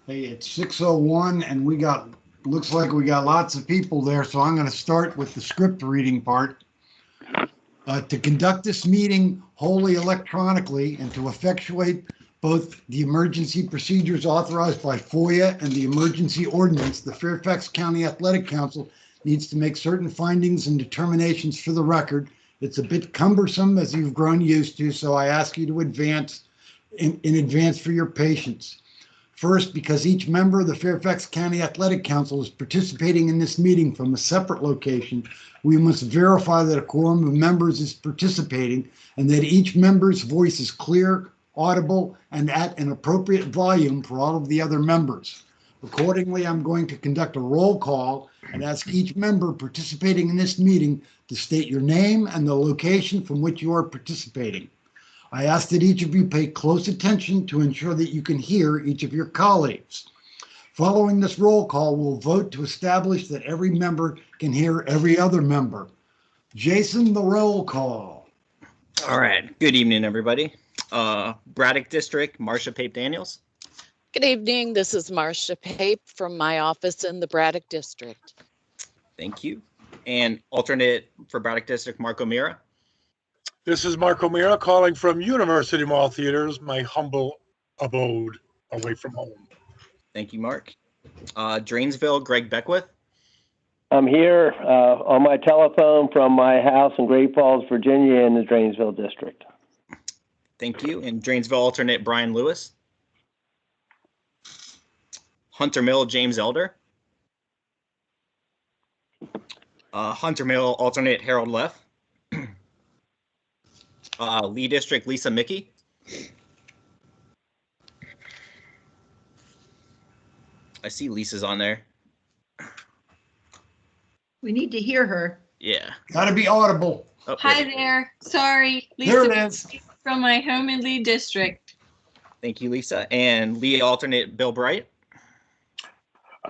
Hey, it's 6:01 and looks like we got lots of people there, so I'm going to start with the script reading part. To conduct this meeting wholly electronically and to effectuate both the emergency procedures authorized by FOIA and the emergency ordinance, the Fairfax County Athletic Council needs to make certain findings and determinations for the record. It's a bit cumbersome, as you've grown used to, so I ask you to advance in advance for your patience. First, because each member of the Fairfax County Athletic Council is participating in this meeting from a separate location, we must verify that a quorum of members is participating and that each member's voice is clear, audible, and at an appropriate volume for all of the other members. Accordingly, I'm going to conduct a roll call and ask each member participating in this meeting to state your name and the location from which you are participating. I ask that each of you pay close attention to ensure that you can hear each of your colleagues. Following this roll call, we'll vote to establish that every member can hear every other member. Jason, the roll call. All right. Good evening, everybody. Braddock District, Marcia Pape Daniels. Good evening. This is Marcia Pape from my office in the Braddock District. Thank you. And alternate for Braddock District, Marco Mira. This is Marco Mira calling from University Mall Theaters, my humble abode away from home. Thank you, Mark. Drainsville, Greg Beckwith. I'm here on my telephone from my house in Great Falls, Virginia, in the Drainsville district. Thank you. And Drainsville alternate, Brian Lewis. Hunter Mill, James Elder. Hunter Mill alternate, Harold Leff. Lee District, Lisa Mickey. I see Lisa's on there. We need to hear her. Yeah. Gotta be audible. Oh, Hi there. Sorry. There Lisa it is. from my home in Lee District. Thank you, Lisa. And Lee alternate, Bill Bright.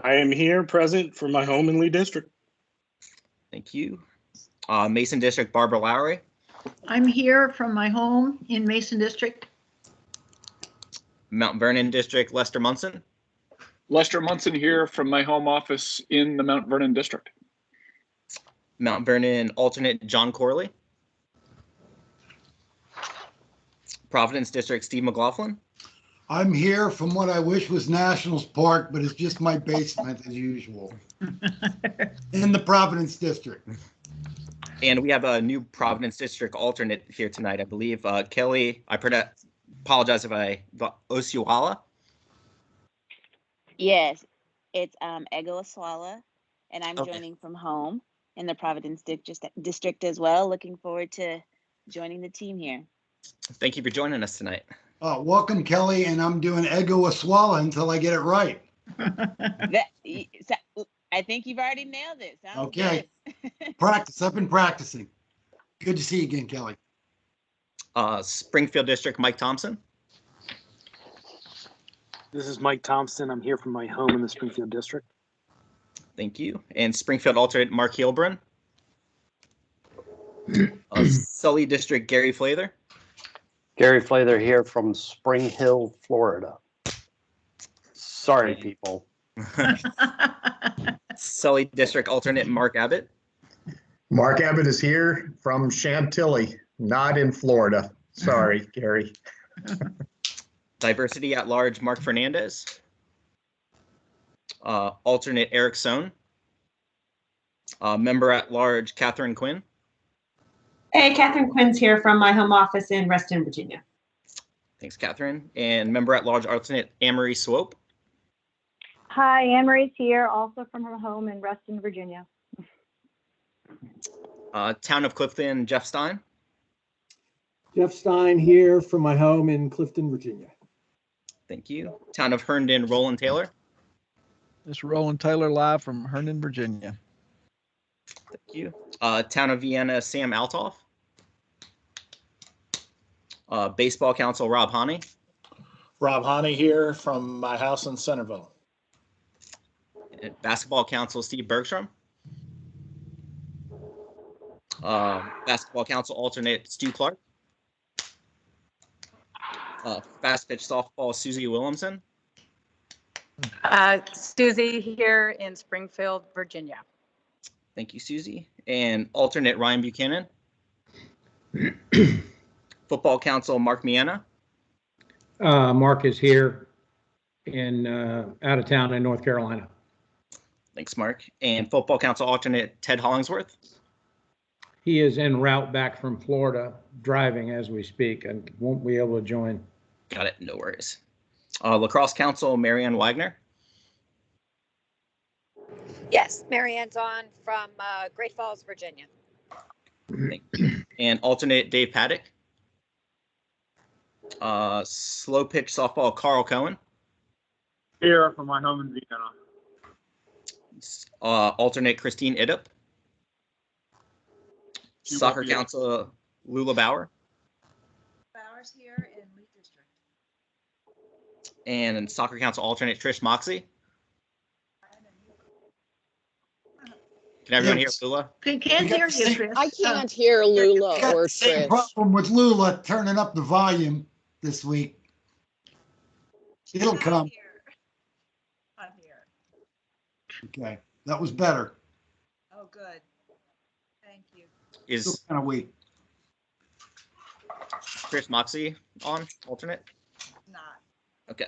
I am here present for my home in Lee District. Thank you. Mason District, Barbara Lowry. I'm here from my home in Mason District. Mount Vernon District, Lester Munson. Lester Munson here from my home office in the Mount Vernon District. Mount Vernon alternate, John Corley. Providence District, Steve McLaughlin. I'm here from what I wish was Nationals Park, but it's just my basement as usual. In the Providence District. And we have a new Providence District alternate here tonight, I believe. Kelly, I apologize if I Osiwala. Yes, it's Ego Aswala, and I'm Okay. joining from home in the Providence district as well. Looking forward to joining the team here. Thank you for joining us tonight. Welcome, Kelly, and I'm doing Ego Aswala until I get it right. I think you've already nailed it. Sounds Okay. good. Practice. I've been practicing. Good to see you again, Kelly. Springfield District, Mike Thompson. This is Mike Thompson. I'm here from my home in the Springfield District. Thank you. And Springfield alternate, Mark Heilbrunn. Sully District, Gary Flather. Gary Flather here from Spring Hill, Florida. Sorry, people. Sully District alternate, Mark Abbott. Mark Abbott is here from Chantilly, not in Florida. Sorry, Gary. Diversity at large, Mark Fernandez. Alternate, Eric Sohn. Member at large, Catherine Quinn. Hey, Catherine Quinn's here from my home office in Reston, Virginia. Thanks, Catherine. And member at large alternate, Anne-Marie Swope. Hi, Anne-Marie's here, also from her home in Reston, Virginia. Town of Clifton, Jeff Stein. Jeff Stein here from my home in Clifton, Virginia. Thank you. Town of Herndon, Roland Taylor. This is Roland Taylor live from Herndon, Virginia. Thank you. Town of Vienna, Sam Altoff. Baseball Council, Rob Haney. Rob Haney here from my house in Centerville. Basketball Council, Steve Bergstrom. Basketball Council alternate, Stu Clark. Fast pitch softball, Susie Williamson. Susie here in Springfield, Virginia. Thank you, Susie. And alternate Ryan Buchanan. Football Council Mark Miana. Mark is here in out of town in North Carolina. Thanks, Mark. And Football Council alternate Ted Hollingsworth. He is en route back from Florida, driving as we speak, and won't be able to join. Got it. No worries. Lacrosse Council Marianne Wagner. Yes, Marianne's on from Great Falls, Virginia. And alternate Dave Paddock. Slow pitch softball Carl Cohen. Here from my home in Vienna. Alternate Christine Idup. Soccer Council Lula Bauer. Bauer's here in Lee District. And Soccer Council alternate Trish Moxie. Can everyone hear Lula? Can't hear you, Trish. I can't hear Lula or Same Trish. problem with Lula turning up the volume this week. It'll come. I'm here. Okay, that was better. Oh, good. Thank you. Is kind of weak. Trish Moxie on alternate? Not. Okay.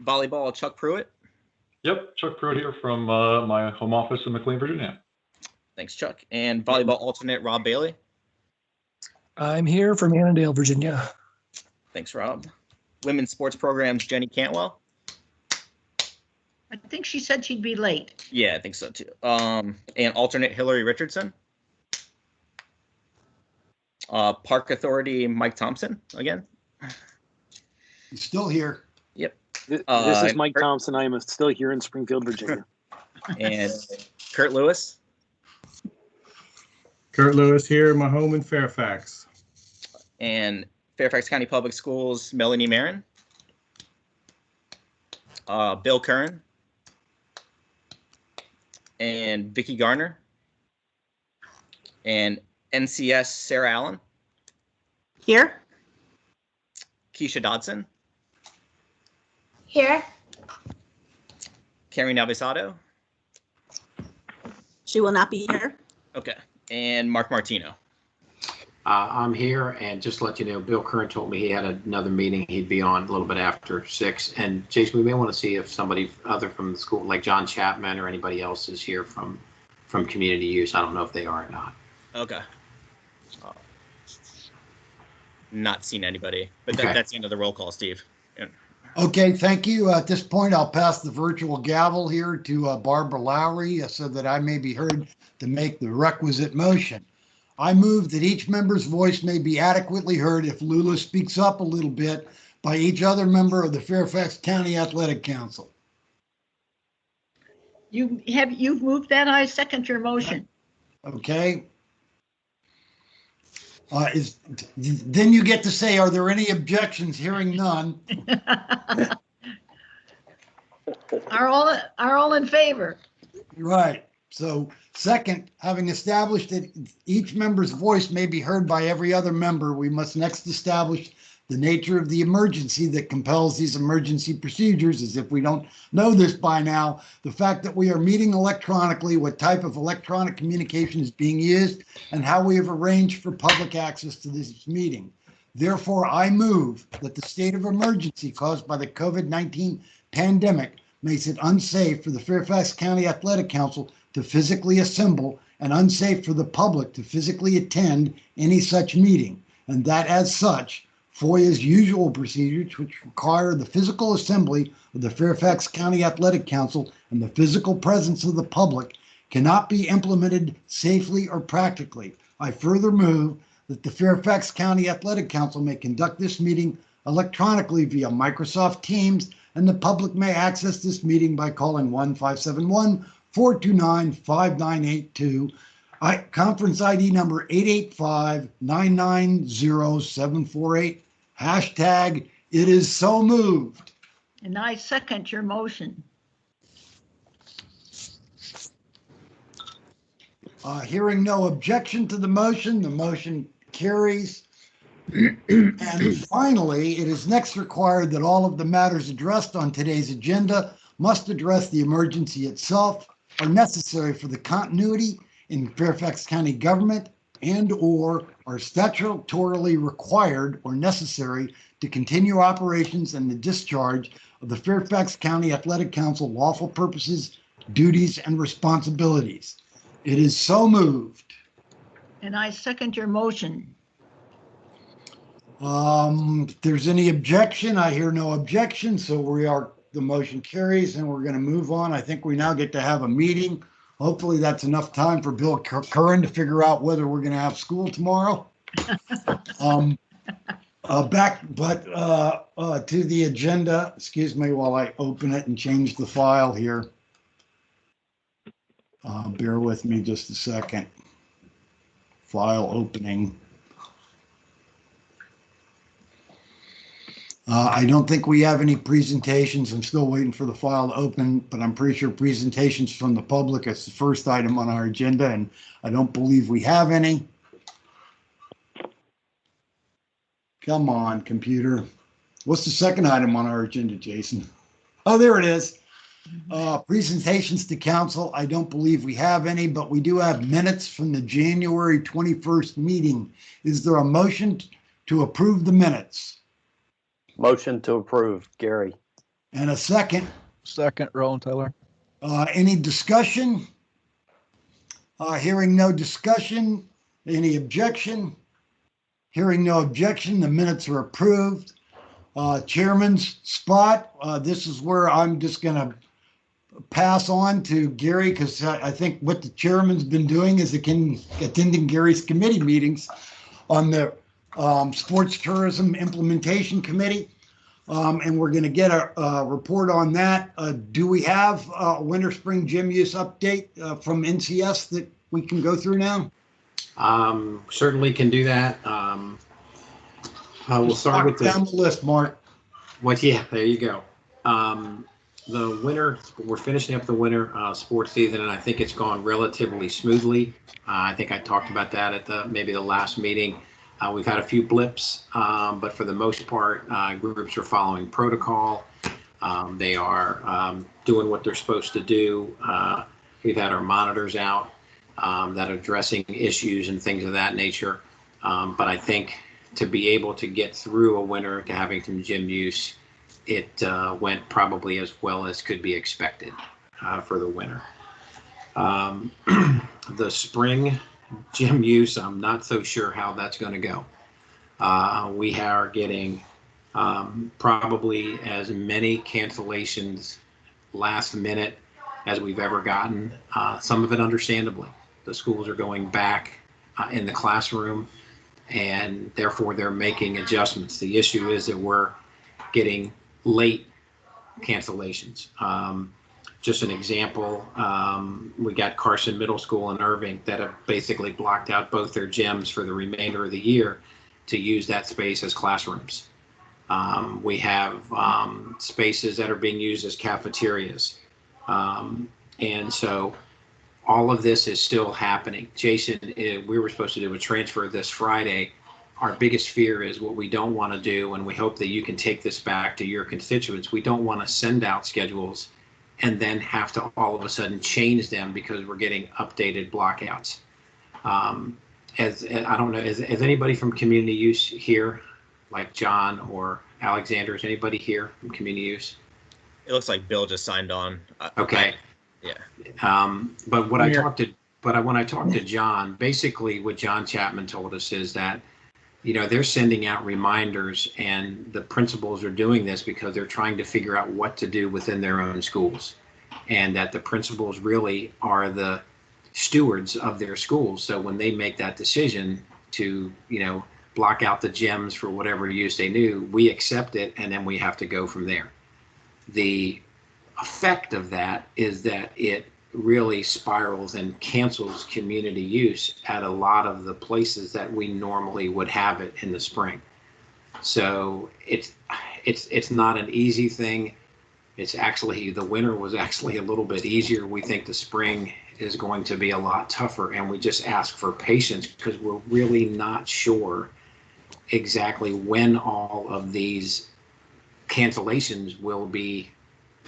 Volleyball Chuck Pruitt. Yep, Chuck Pruitt here from my home office in McLean, Virginia. Thanks, Chuck. And volleyball alternate Rob Bailey. I'm here from Annandale, Virginia. Thanks, Rob. Women's sports programs Jenny Cantwell. I think she said she'd be late. Yeah, I think so too. And alternate Hillary Richardson. Park Authority Mike Thompson again. He's still here. Yep. This is Mike Thompson. I am still here in Springfield, Virginia. And Kurt Lewis. Kurt Lewis here, my home in Fairfax. And Fairfax County Public Schools Melanie Marin. Bill Curran. And Vicki Garner. And NCS Sarah Allen. Here. Keisha Dodson. Here. Carrie Navisado. She will not be here. Okay. And Mark Martino. I'm here, and just to let you know, Bill Curran told me he had another meeting he'd be on a little bit after 6. And Jason, we may want to see if somebody other from the school, like John Chapman or anybody else, is here from community use. I don't know if they are or not. Okay. Not seen anybody, but Okay. that's the end of the roll call, Steve. Yeah. Okay, thank you. At this point, I'll pass the virtual gavel here to Barbara Lowry so that I may be heard to make the requisite motion. I move that each member's voice may be adequately heard if Lula speaks up a little bit by each other member of the Fairfax County Athletic Council. You've moved that. I second your motion. Okay. Then you get to say, are there any objections? Hearing none. Are all in favor? Right. So second, having established that each member's voice may be heard by every other member, we must next establish the nature of the emergency that compels these emergency procedures. As if we don't know this by now, the fact that we are meeting electronically, what type of electronic communication is being used, and how we have arranged for public access to this meeting. Therefore, I move that the state of emergency caused by the COVID-19 pandemic makes it unsafe for the Fairfax County Athletic Council to physically assemble and unsafe for the public to physically attend any such meeting, and that as such, FOIA's usual procedures, which require the physical assembly of the Fairfax County Athletic Council and the physical presence of the public, cannot be implemented safely or practically. I further move that the Fairfax County Athletic Council may conduct this meeting electronically via Microsoft Teams, and the public may access this meeting by calling 1-571-429-5982. Conference ID number 885-990-748. Hashtag it is so moved. And I second your motion. Hearing no objection to the motion carries. And finally, it is next required that all of the matters addressed on today's agenda must address the emergency itself, are necessary for the continuity in Fairfax County government, and/or are statutorily required or necessary to continue operations and the discharge of the Fairfax County Athletic Council lawful purposes, duties, and responsibilities. It is so moved. And I second your motion. If there's any objection, I hear no objection, so the motion carries and we're going to move on. I think we now get to have a meeting. Hopefully that's enough time for Bill Curran to figure out whether we're going to have school tomorrow. To the agenda, excuse me while I open it and change the file here. Bear with me just a second. File opening. I don't think we have any presentations. I'm still waiting for the file to open, but I'm pretty sure presentations from the public is the first item on our agenda, and I don't believe we have any. Come on, computer. What's the second item on our agenda, Jason? Oh, there it is. Presentations to council. I don't believe we have any, but we do have minutes from the January 21st meeting. Is there a motion to approve the minutes? Motion to approve, Gary. And a second. Second, Rowan Tyler. Any discussion? Hearing no discussion. Any objection? Hearing no objection, the minutes are approved. Chairman's spot. This is where I'm just going to pass on to Gary, because I think what the chairman's been doing is attending Gary's committee meetings on the Sports Tourism Implementation Committee. And we're going to get a report on that. Do we have a winter spring gym use update from NCS that we can go through now? Certainly can do that. We'll start with down the list, Mark. Yeah, there you go. The winter, we're finishing up the winter sports season, and I think it's gone relatively smoothly. I think I talked about that at maybe the last meeting. We've had a few blips, but for the most part, groups are following protocol. They are doing what they're supposed to do. We've had our monitors out that are addressing issues and things of that nature. But I think to be able to get through a winter to having some gym use, it went probably as well as could be expected for the winter. The spring gym use, I'm not so sure how that's going to go. We are getting probably as many cancellations last minute as we've ever gotten. Some of it understandably. The schools are going back in the classroom, and therefore they're making adjustments. The issue is that we're getting late cancellations. Just an example, we got Carson Middle School in Irving that have basically blocked out both their gyms for the remainder of the year to use that space as classrooms. We have spaces that are being used as cafeterias. And so all of this is still happening. Jason, we were supposed to do a transfer this Friday. Our biggest fear is what we don't want to do, and we hope that you can take this back to your constituents. We don't want to send out schedules and then have to all of a sudden change them because we're getting updated blockouts. I don't know, is anybody from community use here, like John or Alexander? Is anybody here from community use? It looks like Bill just signed on. Okay. Yeah. But when I talked to John, basically what John Chapman told us is that, you know, they're sending out reminders, and the principals are doing this because they're trying to figure out what to do within their own schools, and that the principals really are the stewards of their schools. So when they make that decision to, you know, block out the gyms for whatever use they knew, we accept it, and then we have to go from there. The effect of that is that it really spirals and cancels community use at a lot of the places that we normally would have it in the spring. So it's not an easy thing. It's actually, the winter was actually a little bit easier. We think the spring is going to be a lot tougher, and we just ask for patience because we're really not sure exactly when all of these cancellations will be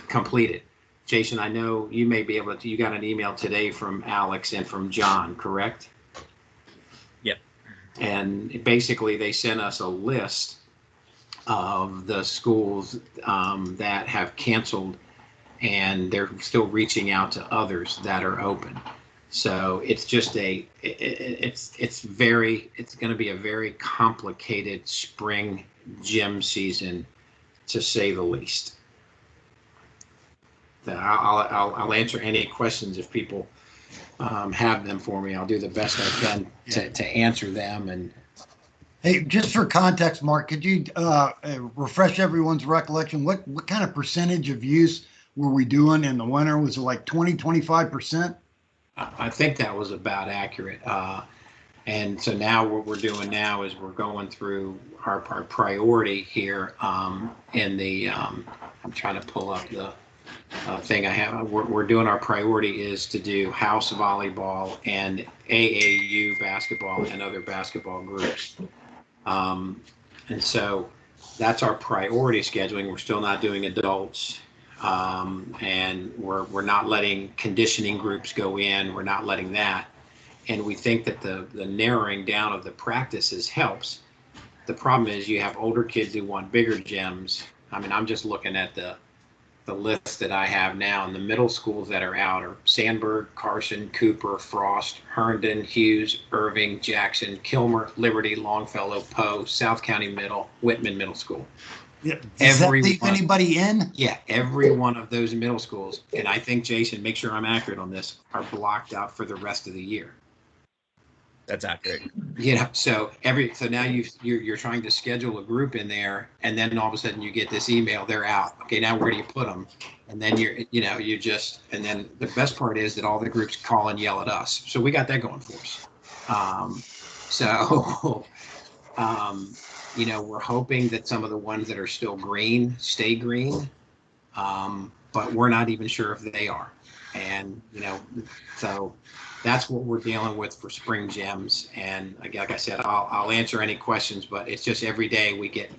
completed. Jason, I know you may be able to, you got an email today from Alex and from John, correct? Yep. And basically they sent us a list of the schools that have canceled, and they're still reaching out to others that are open. So it's just it's going to be a very complicated spring gym season, to say the least. I'll answer any questions if people have them for me. I'll do the best I can to answer them. And Hey, just for context, Mark, could you refresh everyone's recollection? What kind of percentage of use were we doing in the winter? Was it like 20, 25%? I think that was about accurate. And so now what we're doing now is we're going through our priority here in the, I'm trying to pull up the thing I have. We're doing our priority is to do house volleyball and AAU basketball and other basketball groups. And so that's our priority scheduling. We're still not doing adults. And we're not letting conditioning groups go in. We're not letting that. And we think that the narrowing down of the practices helps. The problem is you have older kids who want bigger gyms. I mean, I'm just looking at the list that I have now, and the middle schools that are out are Sandburg, Carson, Cooper, Frost, Herndon, Hughes, Irving, Jackson, Kilmer, Liberty, Longfellow, Poe, South County Middle, Whitman Middle School. Yeah. Does that leave anybody in? Yeah, every one of those middle schools, and I think, Jason, make sure I'm accurate on this, are blocked out for the rest of the year. That's accurate. You know, so now you're trying to schedule a group in there, and then all of a sudden you get this email, they're out. Okay, now where do you put them? And then and then the best part is that all the groups call and yell at us. So we got that going for us. We're hoping that some of the ones that are still green stay green, but we're not even sure if they are. And, so that's what we're dealing with for spring gyms. And like I said, I'll answer any questions, but it's just every day we get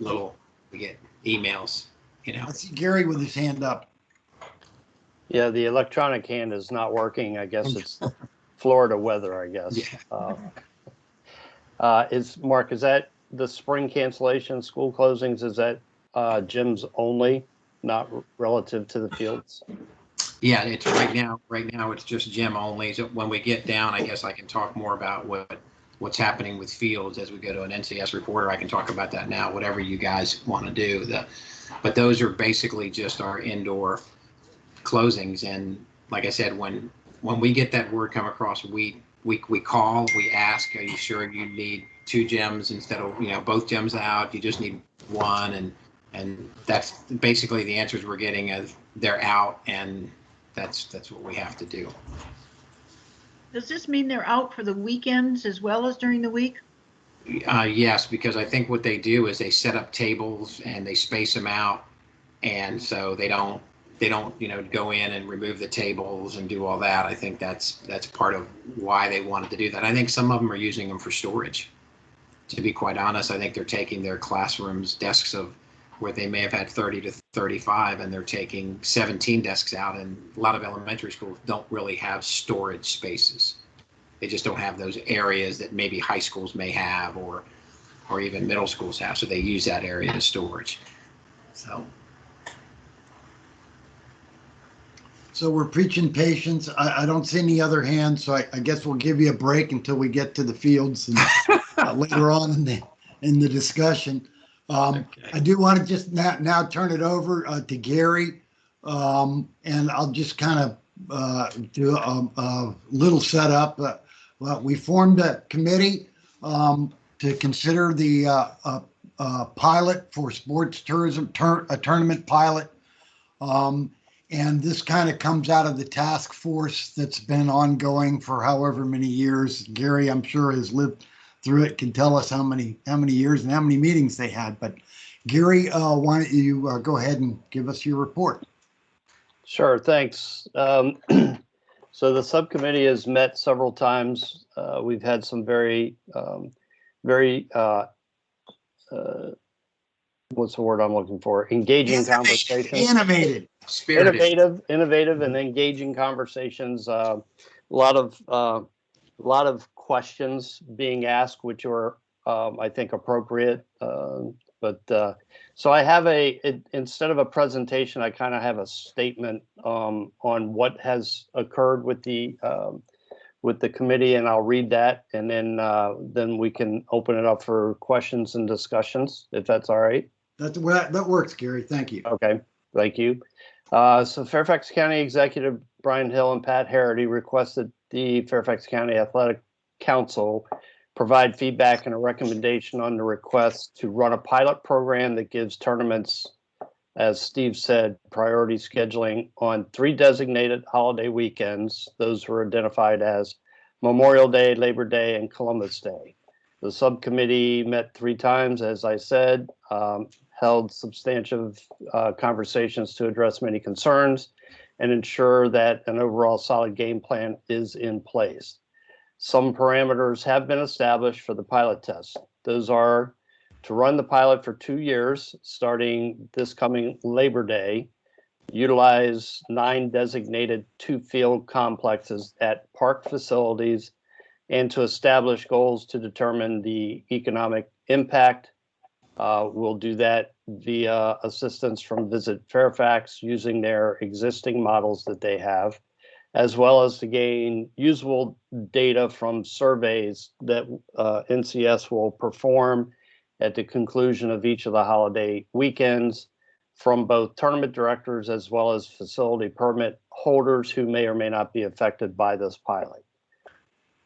emails, I see Gary with his hand up. Yeah, the electronic hand is not working. I guess it's Florida weather, I guess. Yeah. Is that the spring cancellation, school closings, is that gyms only, not relative to the fields? Yeah, it's right now it's just gym only. So when we get down, I guess I can talk more about what's happening with fields as we go to an NCS reporter. I can talk about that now, whatever you guys want to do. But those are basically just our indoor closings. And like I said, when we get that word come across, we call, we ask, are you sure you need 2 gyms instead of both gyms out? You just need 1, and that's basically the answers we're getting as they're out, and that's what we have to do. Does this mean they're out for the weekends as well as during the week? Yes, because I think what they do is they set up tables and they space them out, and so they don't go in and remove the tables and do all that. I think that's part of why they wanted to do that. I think some of them are using them for storage. To be quite honest, I think they're taking their classrooms, desks of where they may have had 30 to 35, and they're taking 17 desks out, and a lot of elementary schools don't really have storage spaces. They just don't have those areas that maybe high schools may have, or even middle schools have, so they use that area as storage. So we're preaching patience. I don't see any other hands, so I guess we'll give you a break until we get to the fields and later on in the discussion. Okay. I do want to just now turn it over to Gary, and I'll just kind of do a little setup. We formed a committee to consider the pilot for sports tourism, a tournament pilot. And this kind of comes out of the task force that's been ongoing for however many years. Gary, I'm sure, has lived through it, can tell us how many years and how many meetings they had. But Gary, why don't you go ahead and give us your report? Sure, thanks. So the subcommittee has met several times. We've had some very what's the word I'm looking for? Engaging conversations. Animated. Spirited. Innovative and engaging conversations. A lot of questions being asked, which are, I think, appropriate. So I have instead of a presentation, I kind of have a statement on what has occurred with the committee, and I'll read that, and then we can open it up for questions and discussions, if that's all right. That works, Gary. Thank you. Okay, thank you. So Fairfax County Executive Brian Hill and Pat Harity requested the Fairfax County Athletic Council provide feedback and a recommendation on the request to run a pilot program that gives tournaments, as Steve said, priority scheduling on 3 designated holiday weekends. Those were identified as Memorial Day, Labor Day, and Columbus Day. The subcommittee met 3 times, as I said, held substantive conversations to address many concerns and ensure that an overall solid game plan is in place. Some parameters have been established for the pilot test. Those are to run the pilot for 2 years, starting this coming Labor Day, utilize 9 designated 2-field complexes at park facilities, and to establish goals to determine the economic impact. We'll do that via assistance from Visit Fairfax using their existing models that they have, as well as to gain usable data from surveys that NCS will perform at the conclusion of each of the holiday weekends from both tournament directors as well as facility permit holders who may or may not be affected by this pilot.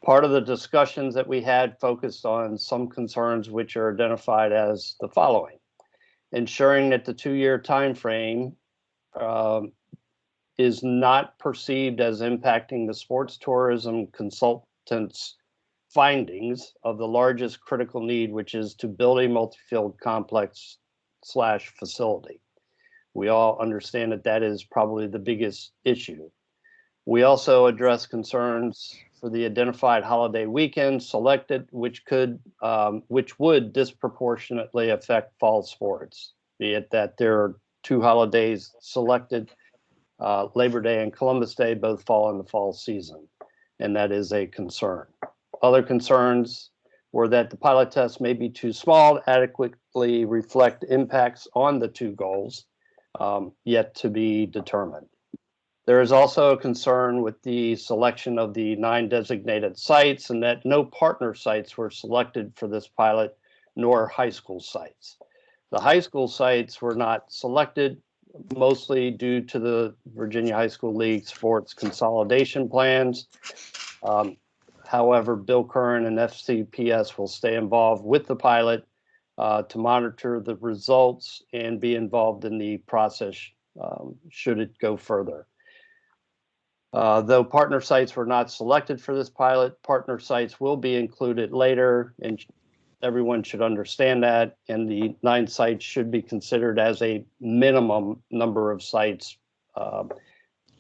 Part of the discussions that we had focused on some concerns which are identified as the following: ensuring that the 2-year time frame is not perceived as impacting the sports tourism consultants' findings of the largest critical need, which is to build a multi-field complex / facility. We all understand that that is probably the biggest issue. We also address concerns for the identified holiday weekend selected, which would disproportionately affect fall sports, be it that there are 2 holidays selected, Labor Day and Columbus Day, both fall in the fall season, and that is a concern. Other concerns were that the pilot test may be too small to adequately reflect impacts on the 2 goals, yet to be determined. There is also a concern with the selection of the 9 designated sites, and that no partner sites were selected for this pilot, nor high school sites. The high school sites were not selected, mostly due to the Virginia High School League sports consolidation plans. However, Bill Curran and FCPS will stay involved with the pilot to monitor the results and be involved in the process should it go further. Though partner sites were not selected for this pilot, partner sites will be included later, and everyone should understand that, and the 9 sites should be considered as a minimum number of sites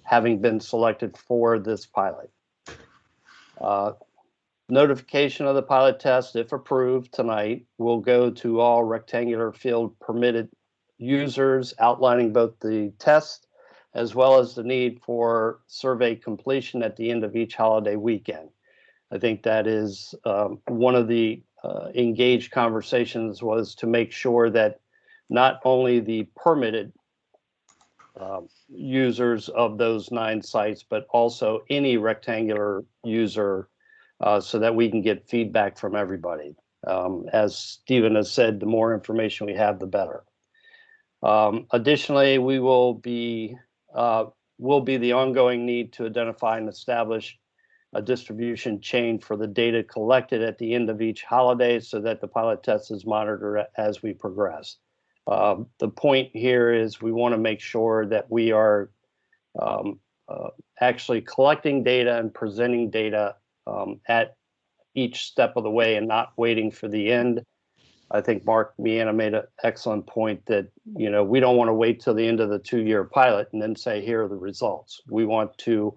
having been selected for this pilot. Notification of the pilot test, if approved tonight, will go to all rectangular field permitted users, outlining both the test as well as the need for survey completion at the end of each holiday weekend. I think that is one of the engaged conversations, was to make sure that not only the permitted users of those 9 sites, but also any rectangular user, so that we can get feedback from everybody. As Stephen has said, the more information we have, the better. Additionally, will be the ongoing need to identify and establish a distribution chain for the data collected at the end of each holiday, so that the pilot test is monitored as we progress. The point here is we want to make sure that we are actually collecting data and presenting data at each step of the way, and not waiting for the end. I think Mark Miana made an excellent point that, we don't want to wait till the end of the 2-year pilot and then say, here are the results. We want to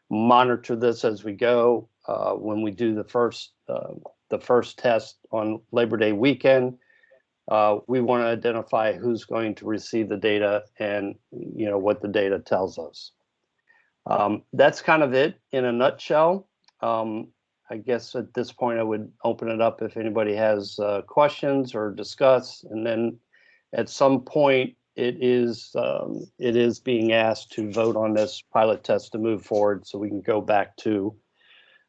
monitor this as we go. When we do the first test on Labor Day weekend, we want to identify who's going to receive the data and, you know, what the data tells us. That's kind of it in a nutshell. I guess at this point I would open it up if anybody has questions or discuss, and then at some point it is being asked to vote on this pilot test to move forward, so we can go back to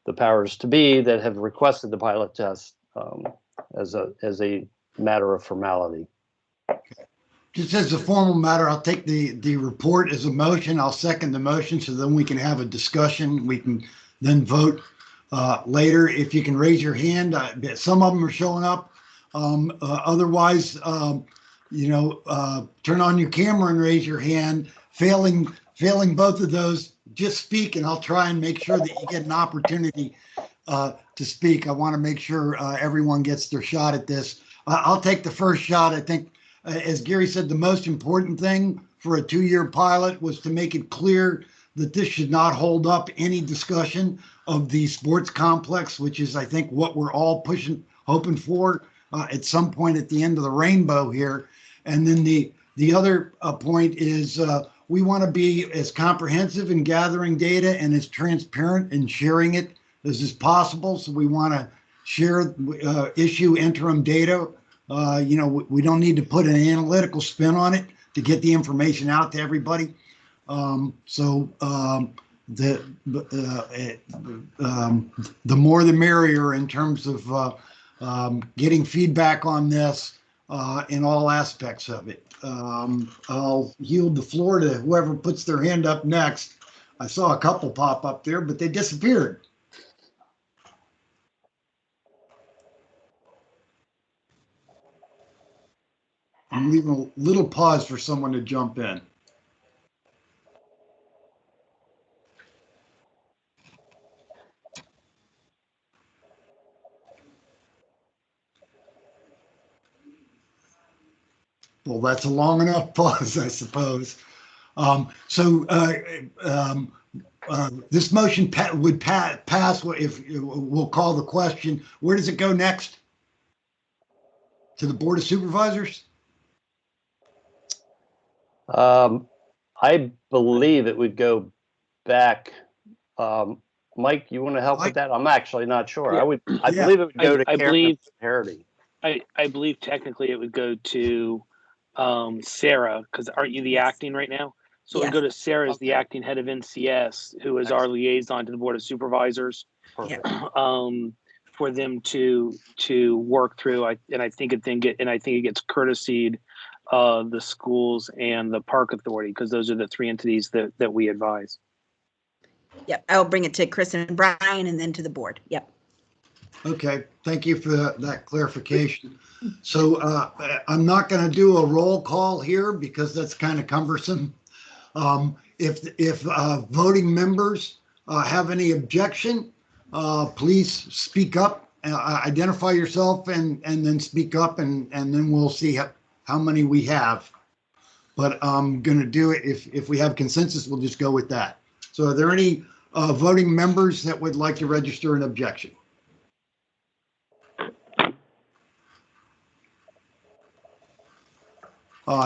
the powers to be that have requested the pilot test as a matter of formality. Just as a formal matter, I'll take the report as a motion. I'll second the motion, so then we can have a discussion. We can then vote later. If you can raise your hand, some of them are showing up. Otherwise, you know, turn on your camera and raise your hand. Failing both of those, just speak, and I'll try and make sure that you get an opportunity to speak. I want to make sure everyone gets their shot at this. I'll take the first shot. I think, as Gary said, the most important thing for a 2-year pilot was to make it clear that this should not hold up any discussion of the sports complex, which is, I think, what we're all hoping for at some point at the end of the rainbow here. And then the other point is we want to be as comprehensive in gathering data and as transparent in sharing it as is possible. So we want to share, issue interim data. You know, we don't need to put an analytical spin on it to get the information out to everybody. The more the merrier in terms of getting feedback on this in all aspects of it. I'll yield the floor to whoever puts their hand up next. I saw a couple pop up there, but they disappeared. I'm leaving a little pause for someone to jump in. Well, that's a long enough pause, I suppose. This motion would pass if we'll call the question. Where does it go next? To the Board of Supervisors? I believe it would go back. Mike, you want to help with that? I'm actually not sure. Yeah. I believe it would go to Karen Harity. I believe technically it would go to Sarah, because aren't you the acting right now? So it would go to Sarah as the acting head of NCS, who is our liaison to the Board of Supervisors. For them to work through. I think it gets courtesied the schools and the park authority, because those are the 3 entities that we advise. Yep, I'll bring it to Chris and Brian and then to the board. Yep. Okay, thank you for that clarification. So I'm not going to do a roll call here because that's kind of cumbersome. If voting members have any objection, please speak up, identify yourself, and then speak up, and then we'll see how many we have. But I'm going to do it. If we have consensus, we'll just go with that. So are there any voting members that would like to register an objection?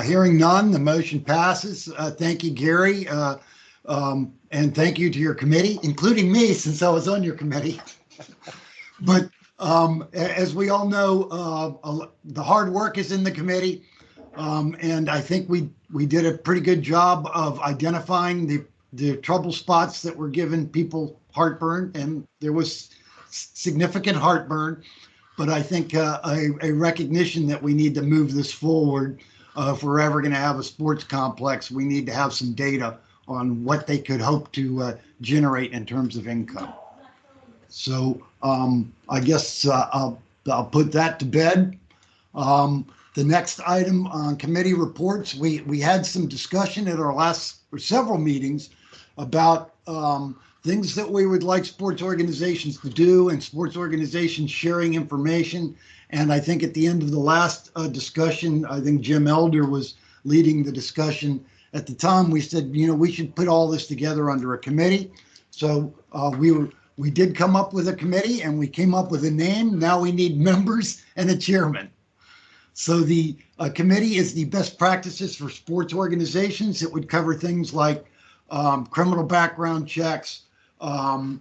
Hearing none, the motion passes. Thank you, Gary. And thank you to your committee, including me, since I was on your committee. But as we all know, the hard work is in the committee. And I think we did a pretty good job of identifying the trouble spots that were giving people heartburn, and there was significant heartburn. But I think a recognition that we need to move this forward. If we're ever going to have a sports complex, we need to have some data on what they could hope to generate in terms of income. So I guess I'll put that to bed. The next item on committee reports, we had some discussion at our several meetings about things that we would like sports organizations to do and sports organizations sharing information. And I think at the end of the last discussion, I think Jim Elder was leading the discussion. At the time, we said, you know, we should put all this together under a committee. So we did come up with a committee, and we came up with a name. Now we need members and a chairman. So the committee is the best practices for sports organizations. It would cover things like criminal background checks, the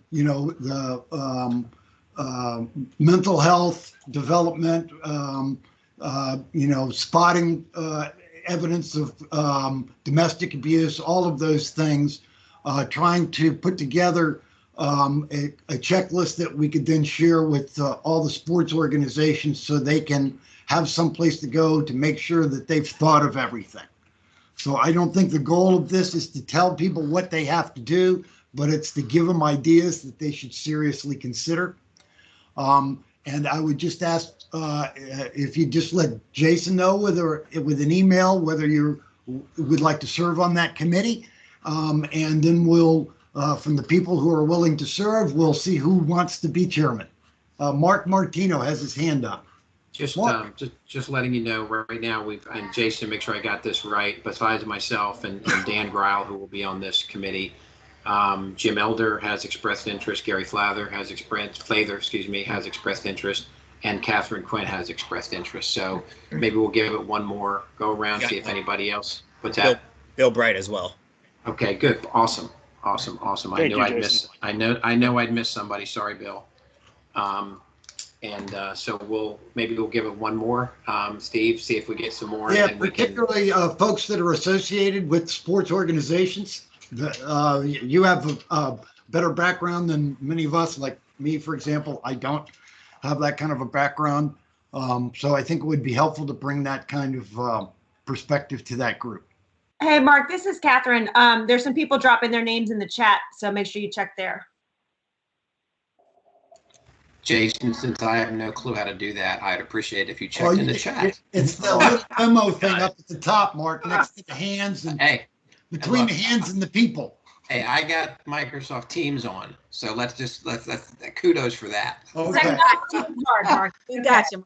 mental health development, spotting evidence of domestic abuse, all of those things, trying to put together a checklist that we could then share with all the sports organizations so they can have some place to go to make sure that they've thought of everything. So I don't think the goal of this is to tell people what they have to do, but it's to give them ideas that they should seriously consider. And I would just ask if you just let Jason know with an email whether you would like to serve on that committee. And then we'll, from the people who are willing to serve, we'll see who wants to be chairman. Mark Martino has his hand up. Just letting you know right now, and Jason, make sure I got this right, besides myself and Dan Greil, who will be on this committee, Jim Elder has expressed interest, Gary Flather has expressed interest, and Catherine Quinn has expressed interest. So maybe we'll give it one more go around, see if anybody else. What's that? Bill Bright as well. Okay, good. Awesome. I know I'd miss somebody. Sorry, Bill. So we'll give it one more. Steve, see if we get some more. Yeah, and then particularly folks that are associated with sports organizations. You have a better background than many of us. Like me, for example, I don't have that kind of a background. So I think it would be helpful to bring that kind of perspective to that group. Hey, Mark, this is Catherine. There's some people dropping their names in the chat, so make sure you check there. Jason, since I have no clue how to do that, I'd appreciate it if you checked in the chat. It's the little memo thing up at the top, Mark, next to the hands and between the hands and the people. Hey, I got Microsoft Teams on, so let's kudos for that. Okay. Hard, Mark. You got you.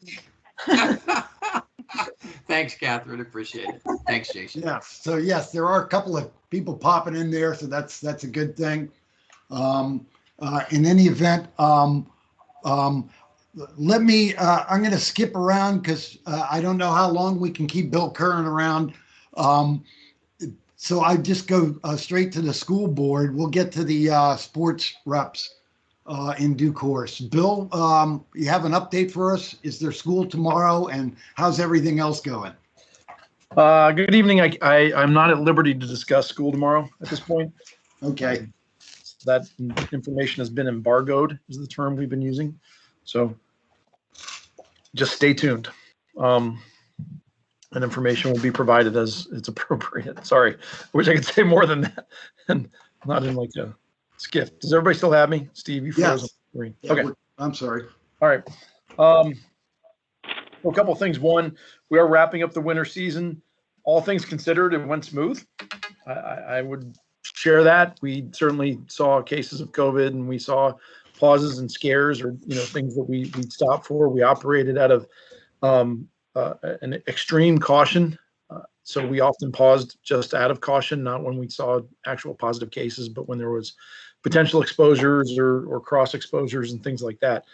Thanks, Catherine. Appreciate it. Thanks, Jason. Yeah. So yes, there are a couple of people popping in there, so that's a good thing. In any event, let me. I'm going to skip around because I don't know how long we can keep Bill Curran around. So I just go straight to the school board. We'll get to the sports reps in due course. Bill, you have an update for us? Is there school tomorrow, and how's everything else going? Good evening. I'm not at liberty to discuss school tomorrow at this point. Okay. That information has been embargoed, is the term we've been using. So just stay tuned. And information will be provided as it's appropriate. Sorry, I wish I could say more than that, and not in like a skiff. Does everybody still have me? Steve, you froze. Yes. Yeah, okay. I'm sorry. All right. Well, a couple of things. One, we are wrapping up the winter season. All things considered, it went smooth. I would share that. We certainly saw cases of COVID, and we saw pauses and scares, or things that we stopped for. We operated out of an extreme caution. So we often paused just out of caution, not when we saw actual positive cases, but when there was potential exposures or cross exposures and things like that.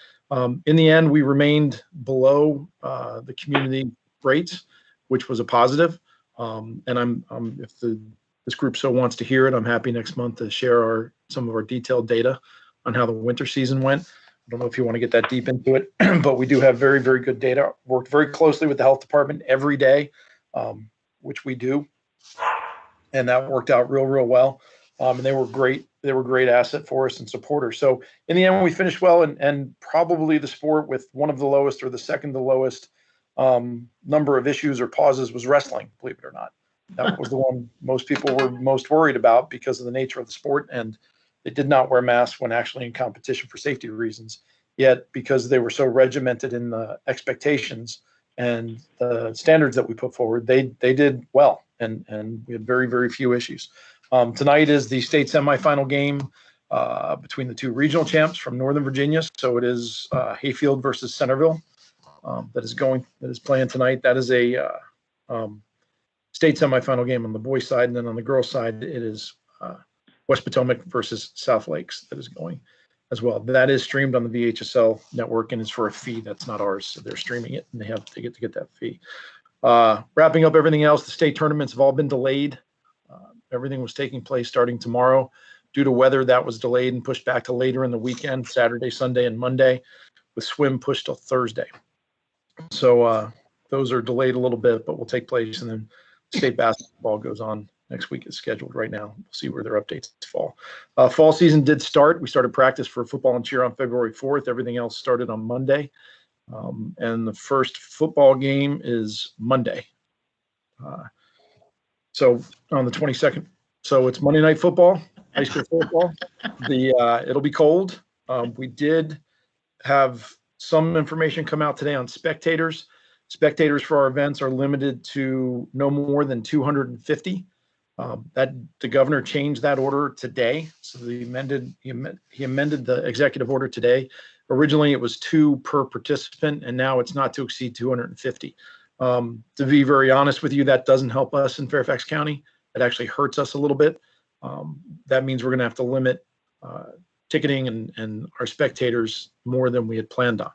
In the end, we remained below the community rates, which was a positive. And if this group so wants to hear it, I'm happy next month to share some of our detailed data on how the winter season went. I don't know if you want to get that deep into it, but we do have very, very good data. Worked very closely with the health department every day, which we do. And that worked out real, real well. And they were great. They were a great asset for us and supporters. So in the end, we finished well, and probably the sport with one of the lowest or the second to lowest number of issues or pauses was wrestling, believe it or not. That was the one most people were most worried about because of the nature of the sport. And they did not wear masks when actually in competition for safety reasons. Yet, because they were so regimented in the expectations and the standards that we put forward, they did well, and we had very, very few issues. Tonight is the state semifinal game between the two regional champs from Northern Virginia. So it is Hayfield versus Centerville that is playing tonight. That is a state semifinal game on the boys' side, and then on the girls' side, it is West Potomac versus South Lakes that is going. as well. That is streamed on the VHSL network and it's for a fee. That's not ours. So they're streaming it and they get to get that fee. Wrapping up everything else, the state tournaments have all been delayed. Everything was taking place starting tomorrow. Due to weather, that was delayed and pushed back to later in the weekend, Saturday, Sunday, and Monday, with swim pushed till Thursday. So those are delayed a little bit, but will take place. And then state basketball goes on next week as scheduled right now. We'll see where their updates fall. Fall season did start. We started practice for football and cheer on February 4th. Everything else started on Monday. And the first football game is Monday. So on the 22nd. So it's Monday Night Football, high school football. It'll be cold. We did have some information come out today on spectators. Spectators for our events are limited to no more than 250. That the governor changed that order today. So he amended the executive order today. Originally, it was 2 per participant, and now it's not to exceed 250. To be very honest with you, that doesn't help us in Fairfax County. It actually hurts us a little bit. That means we're going to have to limit ticketing and our spectators more than we had planned on.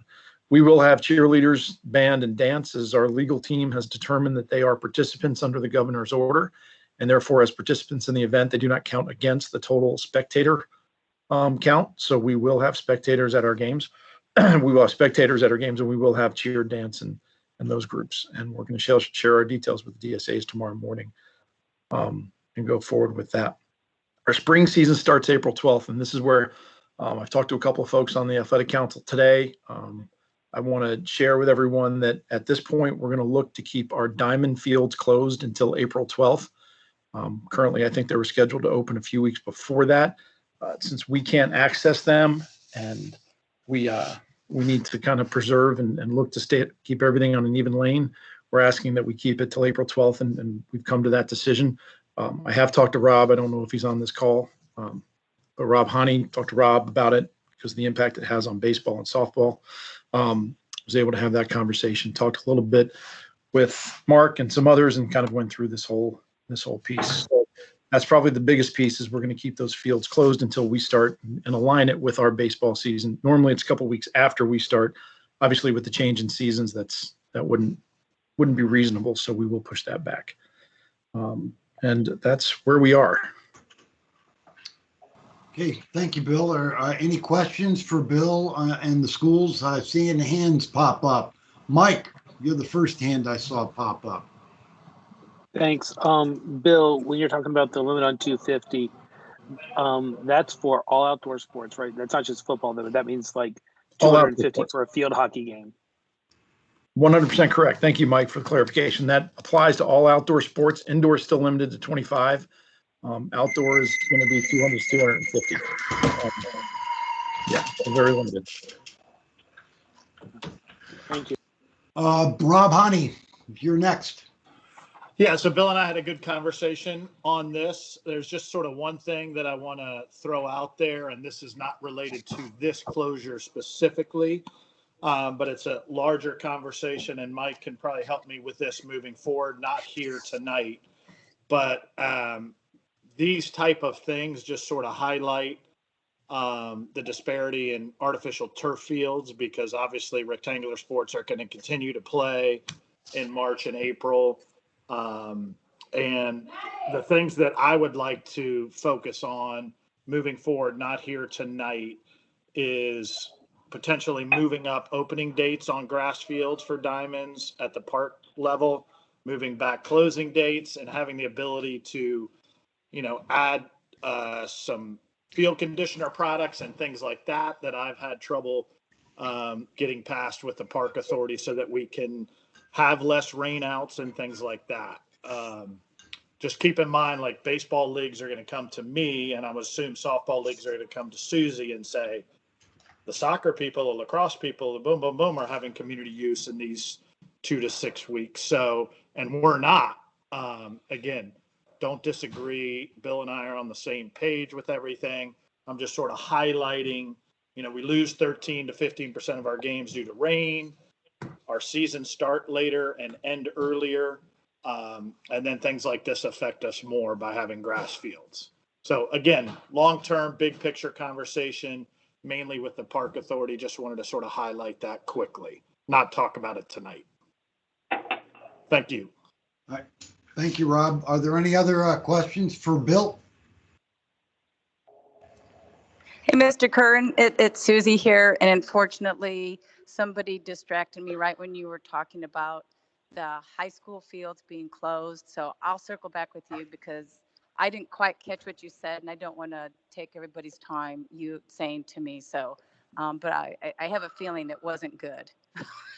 We will have cheerleaders, band, and dance, as our legal team has determined that they are participants under the governor's order, and therefore, as participants in the event, they do not count against the total spectator count. So we will have spectators at our games. We will have spectators at our games, and we will have cheer, dance, and those groups. And we're going to share our details with the DSAs tomorrow morning and go forward with that. Our spring season starts April 12th, and this is where I've talked to a couple of folks on the athletic council today. I want to share with everyone that at this point, we're going to look to keep our diamond fields closed until April 12th. Currently, I think they were scheduled to open a few weeks before that. Since we can't access them and we need to kind of preserve and look to keep everything on an even lane, we're asking that we keep it till April 12th, and we've come to that decision. I have talked to Rob. I don't know if he's on this call, but Rob Honey, talked to Rob about it because of the impact it has on baseball and softball. Was able to have that conversation, talked a little bit with Mark and some others, and kind of went through this whole piece. So that's probably the biggest piece, is we're going to keep those fields closed until we start and align it with our baseball season. Normally it's a couple of weeks after we start. Obviously with the change in seasons, that wouldn't be reasonable. So we will push that back. And that's where we are. Okay, thank you, Bill. Are any questions for Bill and the schools? I'm seeing hands pop up. Mike, you're the first hand I saw pop up. Thanks. Bill, when you're talking about the limit on 250, that's for all outdoor sports, right? That's not just football, though. That means like 250 for a field hockey game. 100% correct. Thank you, Mike, for the clarification. That applies to all outdoor sports. Indoor is still limited to 25. Outdoor is going to be 200 to 250. Yeah, very limited. Thank you. Rob Honey, you're next. Yeah, so Bill and I had a good conversation on this. There's just sort of one thing that I want to throw out there, and this is not related to this closure specifically, but it's a larger conversation, and Mike can probably help me with this moving forward, not here tonight. But these type of things just sort of highlight the disparity in artificial turf fields, because obviously rectangular sports are going to continue to play in March and April. And the things that I would like to focus on moving forward, not here tonight, is potentially moving up opening dates on grass fields for diamonds at the park level, moving back closing dates, and having the ability to, add some field conditioner products and things like that I've had trouble getting past with the park authority, so that we can have less rainouts and things like that. Just keep in mind, like, baseball leagues are going to come to me, and I would assume softball leagues are going to come to Susie and say, the soccer people, the lacrosse people, the boom, boom, boom are having community use in these 2 to 6 weeks. So, and we're not. Again, don't disagree. Bill and I are on the same page with everything. I'm just sort of highlighting, we lose 13 to 15% of our games due to rain. Our seasons start later and end earlier. And then things like this affect us more by having grass fields. So again, long-term, big picture conversation. mainly with the park authority. Just wanted to sort of highlight that quickly, not talk about it tonight. Thank you. All right. Thank you, Rob. Are there any other questions for Bill? Hey, Mr. Curran, it's Susie here, and unfortunately, somebody distracted me right when you were talking about the high school fields being closed. So I'll circle back with you because I didn't quite catch what you said, and I don't want to take everybody's time you saying to me. So, but I have a feeling it wasn't good.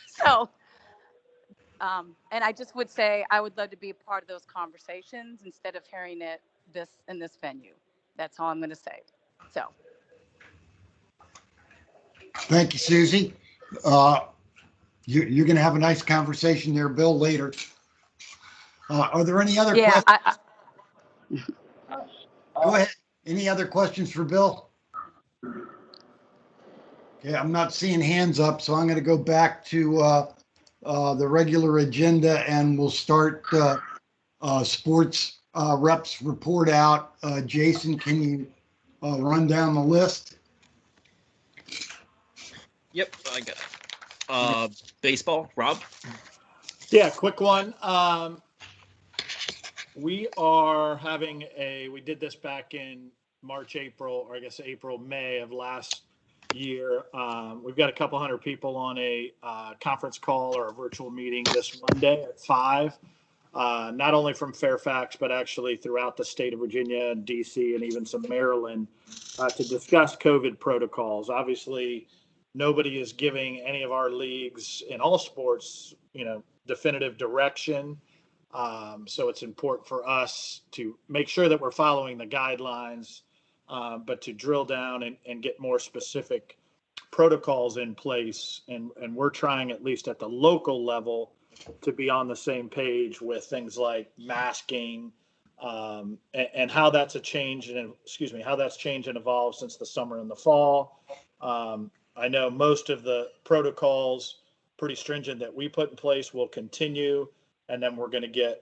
So, and I just would say I would love to be a part of those conversations instead of hearing it in this venue. That's all I'm going to say. So. Thank you, Susie. You're going to have a nice conversation there, Bill, later. Are there any other questions? Go ahead. Any other questions for Bill? Okay, I'm not seeing hands up, so I'm going to go back to the regular agenda, and we'll start sports reps report out. Jason, can you run down the list? Yep, I got it. Baseball, Rob? Yeah, quick one. We are having we did this back in March, April, or I guess April, May of last year. We've got a couple hundred people on a conference call or a virtual meeting this Monday at 5. Not only from Fairfax, but actually throughout the state of Virginia and DC and even some Maryland to discuss COVID protocols. Obviously, nobody is giving any of our leagues in all sports, definitive direction. So it's important for us to make sure that we're following the guidelines, but to drill down and get more specific protocols in place. And we're trying, at least at the local level, to be on the same page with things like masking, and how that's changed and evolved since the summer and the fall. I know most of the protocols, pretty stringent, that we put in place will continue, and then we're going to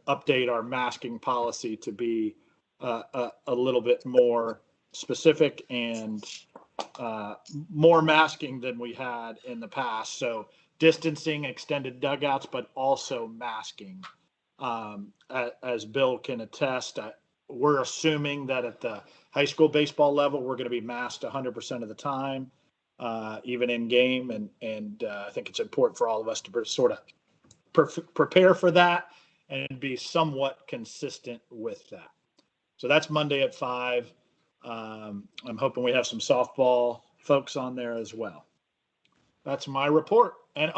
update our masking policy to be a little bit more specific and more masking than we had in the past. So distancing, extended dugouts, but also masking. As Bill can attest, we're assuming that at the high school baseball level, we're going to be masked 100% of the time, even in game. And I think it's important for all of us to sort of prepare for that and be somewhat consistent with that. So that's Monday at 5. I'm hoping we have some softball folks on there as well. That's my report. And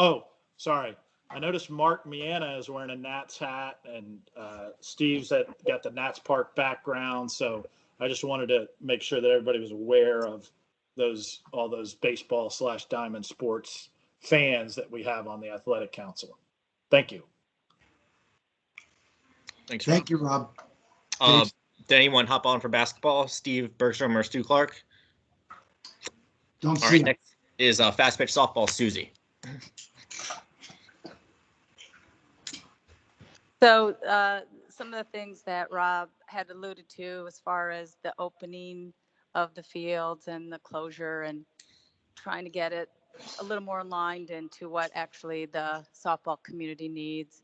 sorry, I noticed Mark Miana is wearing a Nats hat, and Steve's got the Nats Park background. So I just wanted to make sure that everybody was aware of all those baseball / diamond sports fans that we have on the Athletic Council. Thank you. Thanks, Rob. Thank you, Rob. Did anyone hop on for basketball? Steve Bergstrom or Stu Clark? Don't see. All right, next is fast pitch softball, Susie. So some of the things that Rob had alluded to as far as the opening of the fields and the closure and trying to get it a little more aligned into what actually the softball community needs.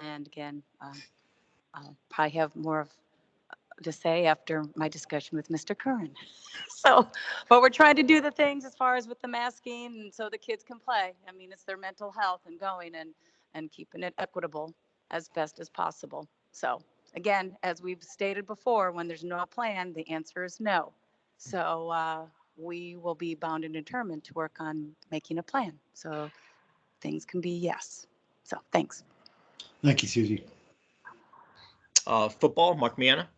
And again, I'll probably have more to say after my discussion with Mr. Curran. So, but we're trying to do the things as far as with the masking, and so the kids can play. I mean, it's their mental health and going and keeping it equitable as best as possible. So again, as we've stated before, when there's no plan, the answer is no. So we will be bound and determined to work on making a plan so things can be yes. So thanks. Thank you, Susie. Football, Mark Miana.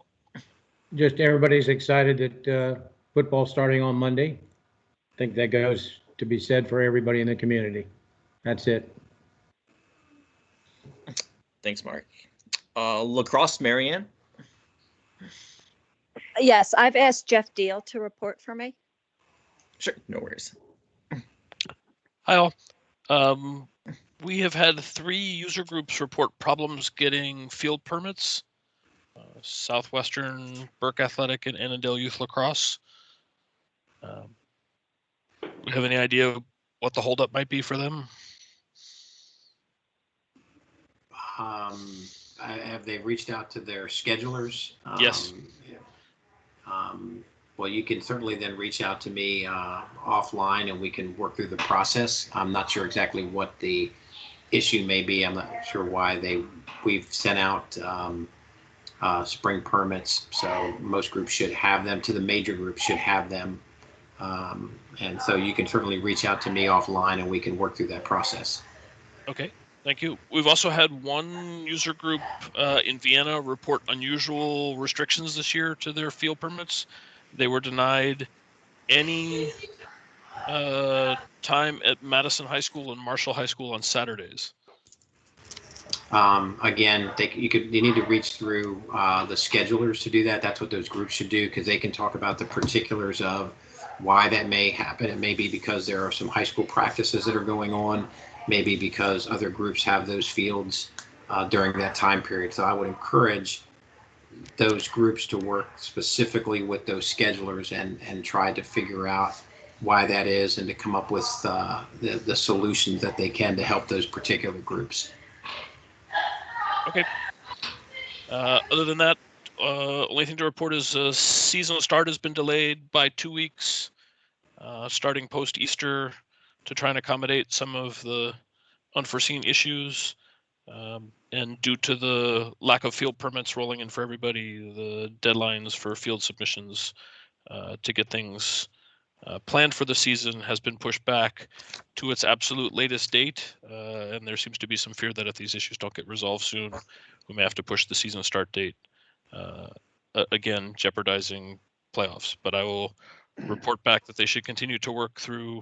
Just everybody's excited that football's starting on Monday. I think that goes to be said for everybody in the community. That's it. Thanks, Mark. Lacrosse, Marianne. Yes, I've asked Jeff Deal to report for me. Sure, no worries. Hi all. We have had 3 user groups report problems getting field permits. Southwestern, Burke Athletic, and Annandale Youth Lacrosse. We have any idea what the holdup might be for them? Have they reached out to their schedulers? Yes. Well, you can certainly then reach out to me offline and we can work through the process. I'm not sure exactly what the issue may be. I'm not sure why we've sent out spring permits, so most groups should have them. To the major groups should have them. And so you can certainly reach out to me offline and we can work through that process. Okay, thank you. We've also had one user group in Vienna report unusual restrictions this year to their field permits. They were denied any time at Madison High School and Marshall High School on Saturdays. Again, you need to reach through the schedulers to do that. That's what those groups should do, because they can talk about the particulars of why that may happen. It may be because there are some high school practices that are going on, maybe because other groups have those fields during that time period. So I would encourage those groups to work specifically with those schedulers and try to figure out why that is and to come up with the solutions that they can to help those particular groups. Okay. Other than that, only thing to report is seasonal start has been delayed by 2 weeks, starting post-Easter, to try and accommodate some of the unforeseen issues. And due to the lack of field permits rolling in for everybody, the deadlines for field submissions to get things planned for the season has been pushed back to its absolute latest date. And there seems to be some fear that if these issues don't get resolved soon, we may have to push the season start date, again, jeopardizing playoffs. But I will report back that they should continue to work through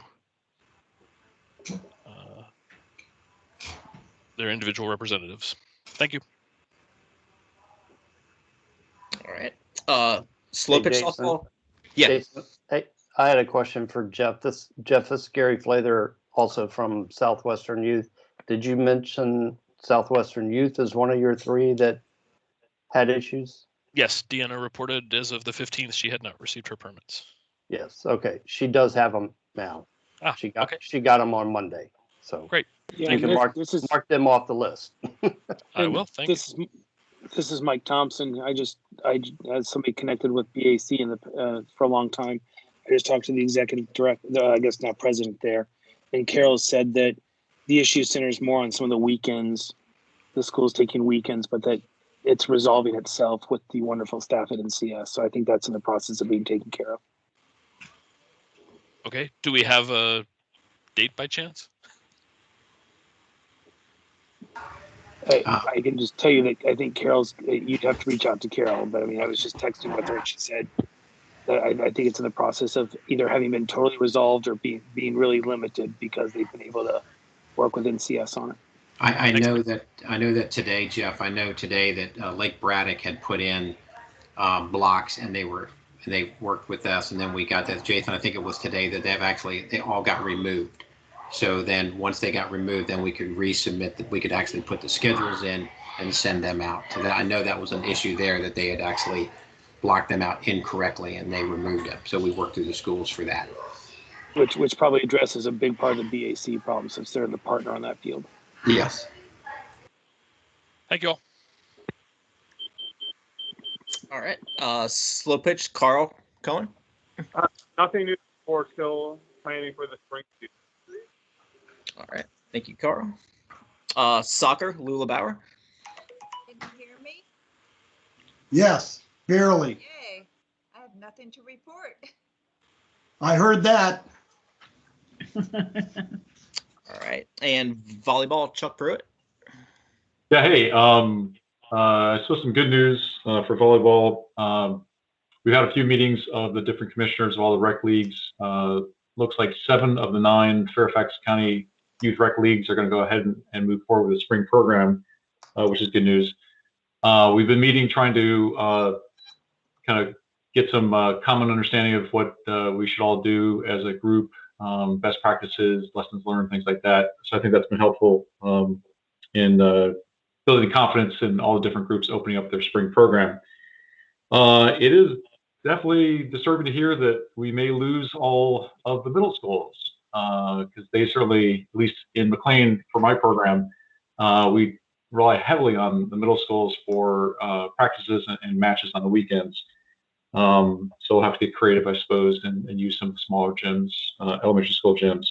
their individual representatives. Thank you. All right. Slow pitch Jason. softball. Yeah. Jason, hey, I had a question for Jeff. This is Gary Flather, also from Southwestern Youth. Did you mention Southwestern Youth as one of your 3 that had issues? Yes, Deanna reported as of the 15th she had not received her permits. Yes. Okay. She does have them now. She got them on Monday. So great. Yeah, you can mark them off the list. I will. Thank you. This is Mike Thompson. I as somebody connected with BAC for a long time. I just talked to the executive director, I guess not president there, and Carol said that the issue centers more on some of the weekends. The school's taking weekends, but that it's resolving itself with the wonderful staff at NCS. So I think that's in the process of being taken care of. Okay. Do we have a date by chance? I can just tell you that I think you'd have to reach out to Carol, but I mean, I was just texting with her and she said that I think it's in the process of either having been totally resolved or being really limited because they've been able to work with NCS on it. I know that today, Jeff, that Lake Braddock had put in blocks and they worked with us, and then we got that. Jason, I think it was today that they all got removed. So then once they got removed, then we could resubmit that. We could actually put the schedules in and send them out. So that I know that was an issue there, that they had actually blocked them out incorrectly and they removed them. So we worked through the schools for that. Which probably addresses a big part of the BAC problem since they're the partner on that field. Yes. Thank you all. All right. Slow pitch, Carl Cohen. Nothing new for still planning for the spring season. All right. Thank you, Carl. Soccer, Lula Bauer. Can you hear me? Yes, barely. Yay. I have nothing to report. I heard that. All right. And volleyball, Chuck Pruitt. Yeah, hey, I saw some good news for volleyball. We've had a few meetings of the different commissioners of all the rec leagues. Looks like 7 of the 9 Fairfax County Youth Rec Leagues are going to go ahead and move forward with the spring program, which is good news. We've been meeting trying to kind of get some common understanding of what we should all do as a group, best practices, lessons learned, things like that. So I think that's been helpful in building confidence in all the different groups opening up their spring program. It is definitely disturbing to hear that we may lose all of the middle schools because they certainly, at least in McLean for my program, we rely heavily on the middle schools for practices and matches on the weekends. So we'll have to get creative, I suppose, and use some smaller gyms, elementary school gyms.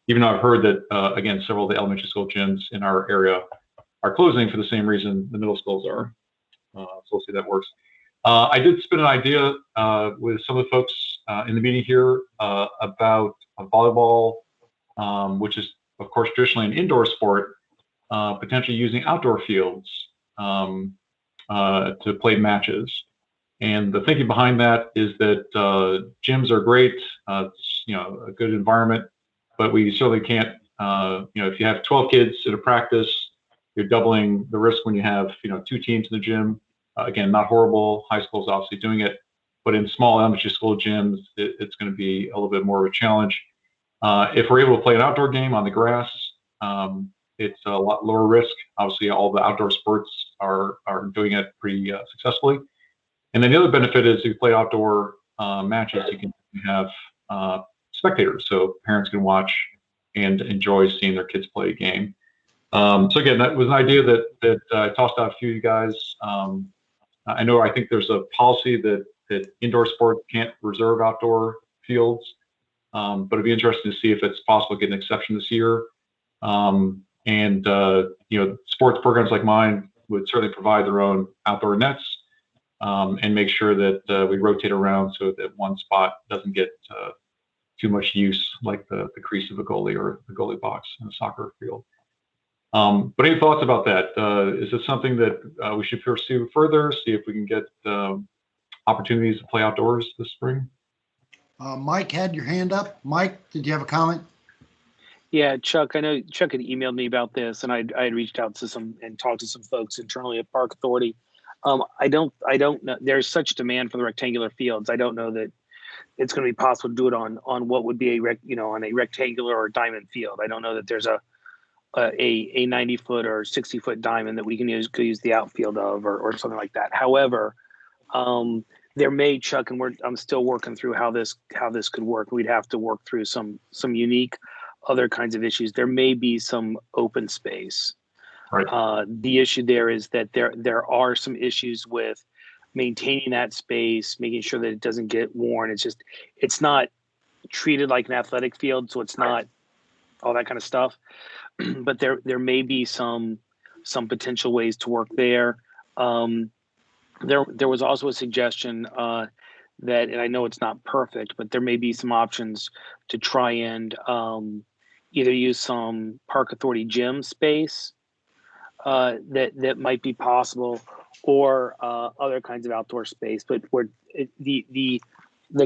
Even though I've heard that, again, several of the elementary school gyms in our area are closing for the same reason the middle schools are. So we'll see if that works. I did spin an idea with some of the folks in the meeting here about volleyball, which is, of course, traditionally an indoor sport, potentially using outdoor fields to play matches. And the thinking behind that is that gyms are great, it's, a good environment, but we certainly can't, if you have 12 kids at a practice, you're doubling the risk when you have, 2 teams in the gym. Again, not horrible. High school's obviously doing it, but in small elementary school gyms, it's going to be a little bit more of a challenge. If we're able to play an outdoor game on the grass, it's a lot lower risk. Obviously, all the outdoor sports are doing it pretty successfully. And then the other benefit is if you play outdoor matches, you can have spectators, so parents can watch and enjoy seeing their kids play a game. So again, that was an idea that I tossed out a few of you guys. I think there's a policy that indoor sports can't reserve outdoor fields, but it'd be interesting to see if it's possible to get an exception this year. Sports programs like mine would certainly provide their own outdoor nets and make sure that we rotate around so that one spot doesn't get too much use, like the crease of a goalie or the goalie box in a soccer field. But any thoughts about that? Is this something that we should pursue further, see if we can get opportunities to play outdoors this spring? Mike had your hand up. Mike, did you have a comment? Yeah, Chuck, I know Chuck had emailed me about this, and I had reached out to talked to some folks internally at Park Authority. I don't know. There's such demand for the rectangular fields. I don't know that it's going to be possible to do it on what would be on a rectangular or diamond field. I don't know that there's a 90-foot or 60-foot diamond that we can use the outfield of or something like that. However, there may, Chuck, and I'm still working through how this could work. We'd have to work through some unique other kinds of issues. There may be some open space. Right. The issue there is that there are some issues with maintaining that space, making sure that it doesn't get worn. It's not treated like an athletic field, so it's not all that kind of stuff. But there may be some potential ways to work there. There was also a suggestion that, and I know it's not perfect, but there may be some options to try and either use some Park Authority gym space that might be possible, or other kinds of outdoor space. But where the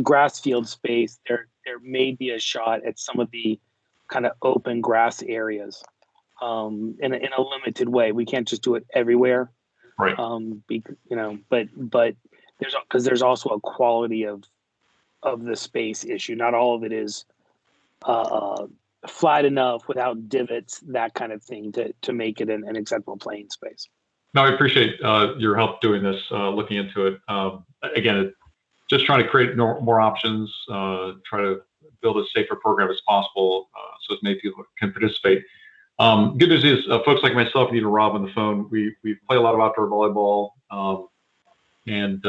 grass field space, there may be a shot at some of the kind of open grass areas in a limited way. We can't just do it everywhere, right? But there's also a quality of the space issue. Not all of it is flat enough without divots, that kind of thing, to make it an acceptable playing space. No, I appreciate your help doing this, looking into it. Again, just trying to create more options, try to build a safer program as possible so as many people can participate. Good news is folks like myself and even Rob on the phone, we play a lot of outdoor volleyball, and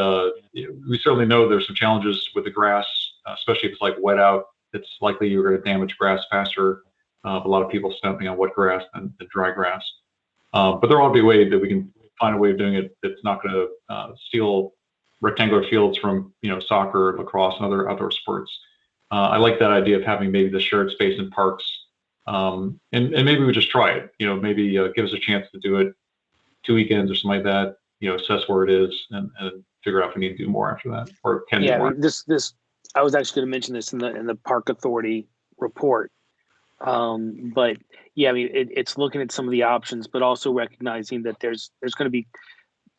we certainly know there's some challenges with the grass, especially if it's like wet out. It's likely you're going to damage grass faster. A lot of people stomping on wet grass than dry grass. But there ought to be a way that we can find a way of doing it that's not going to steal rectangular fields from soccer, lacrosse, and other outdoor sports. I like that idea of having maybe the shared space in parks, and maybe we just try it. Maybe give us a chance to do it 2 weekends or something like that. Assess where it is and figure out if we need to do more after that, or can do more. This I was actually going to mention this in the Park Authority report. But yeah, I mean, it's looking at some of the options, but also recognizing that there's going to be,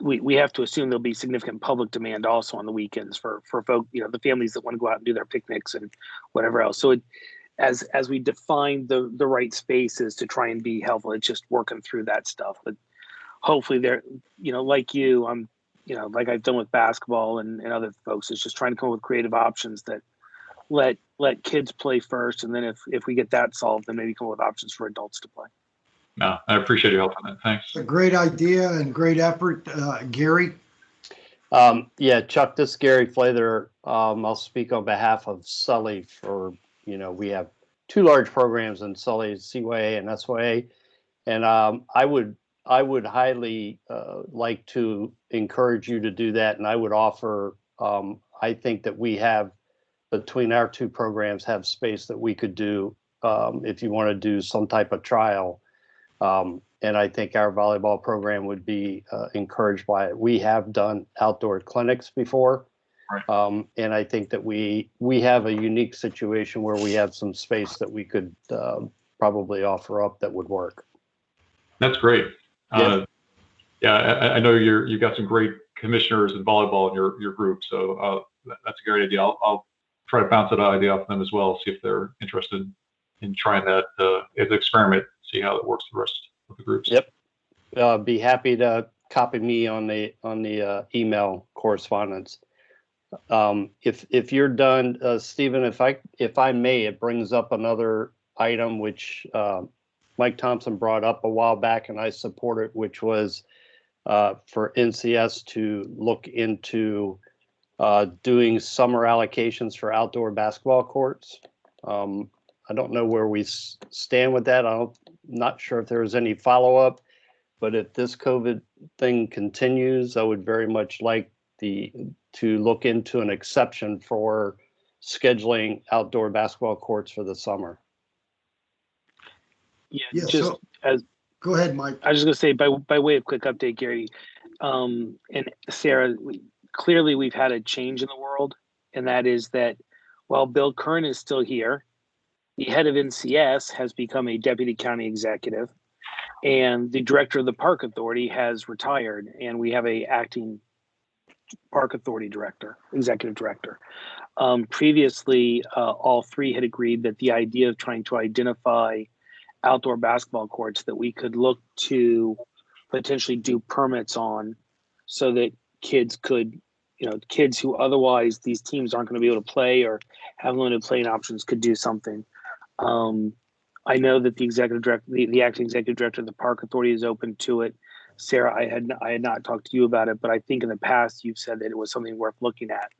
we have to assume there'll be significant public demand also on the weekends for folk, the families that want to go out and do their picnics and whatever else. So as we define the right spaces to try and be helpful, it's just working through that stuff. But hopefully there, like you, I'm you know, like I've done with basketball and other folks, is just trying to come up with creative options that let kids play first, and then if we get that solved, then maybe come up with options for adults to play. No, I appreciate your help on that. Thanks. A great idea and great effort, Gary. Yeah, Chuck, this is Gary Flather. I'll speak on behalf of Sully for, you know, we have two large programs in Sully, CYA and SYA. And I would highly like to encourage you to do that. And I would offer, I think that we have, between our two programs, have space that we could do if you want to do some type of trial. And I think our volleyball program would be encouraged by it. We have done outdoor clinics before. Right. And I think that we have a unique situation where we have some space that we could probably offer up that would work. That's great. Yeah. I know you've got some great commissioners in volleyball in your group, so that's a great idea. I'll try to bounce that idea off them as well, see if they're interested in trying that as an experiment, see how it works for the rest of the groups. Yep. Be happy to copy me on the email correspondence. If you're done, Stephen, if I may, it brings up another item which Mike Thompson brought up a while back, and I support it, which was for NCS to look into doing summer allocations for outdoor basketball courts. I don't know where we stand with that. I'm not sure if there was any follow-up, but if this COVID thing continues, I would very much like to look into an exception for scheduling outdoor basketball courts for the summer. Yeah, just as go ahead, Mike. I was just going to say, by way of quick update, Gary, and Sarah, clearly we've had a change in the world, and that is that while Bill Curran is still here, the head of NCS has become a deputy county executive, and the director of the park authority has retired, and we have a acting park authority executive director. Previously, all three had agreed that the idea of trying to identify outdoor basketball courts that we could look to potentially do permits on, so that kids could, you know, kids who otherwise these teams aren't going to be able to play or have limited playing options could do something. I know that the executive director, the acting executive director of the park authority is open to it. Sarah, I had not talked to you about it, but I think in the past you've said that it was something worth looking at.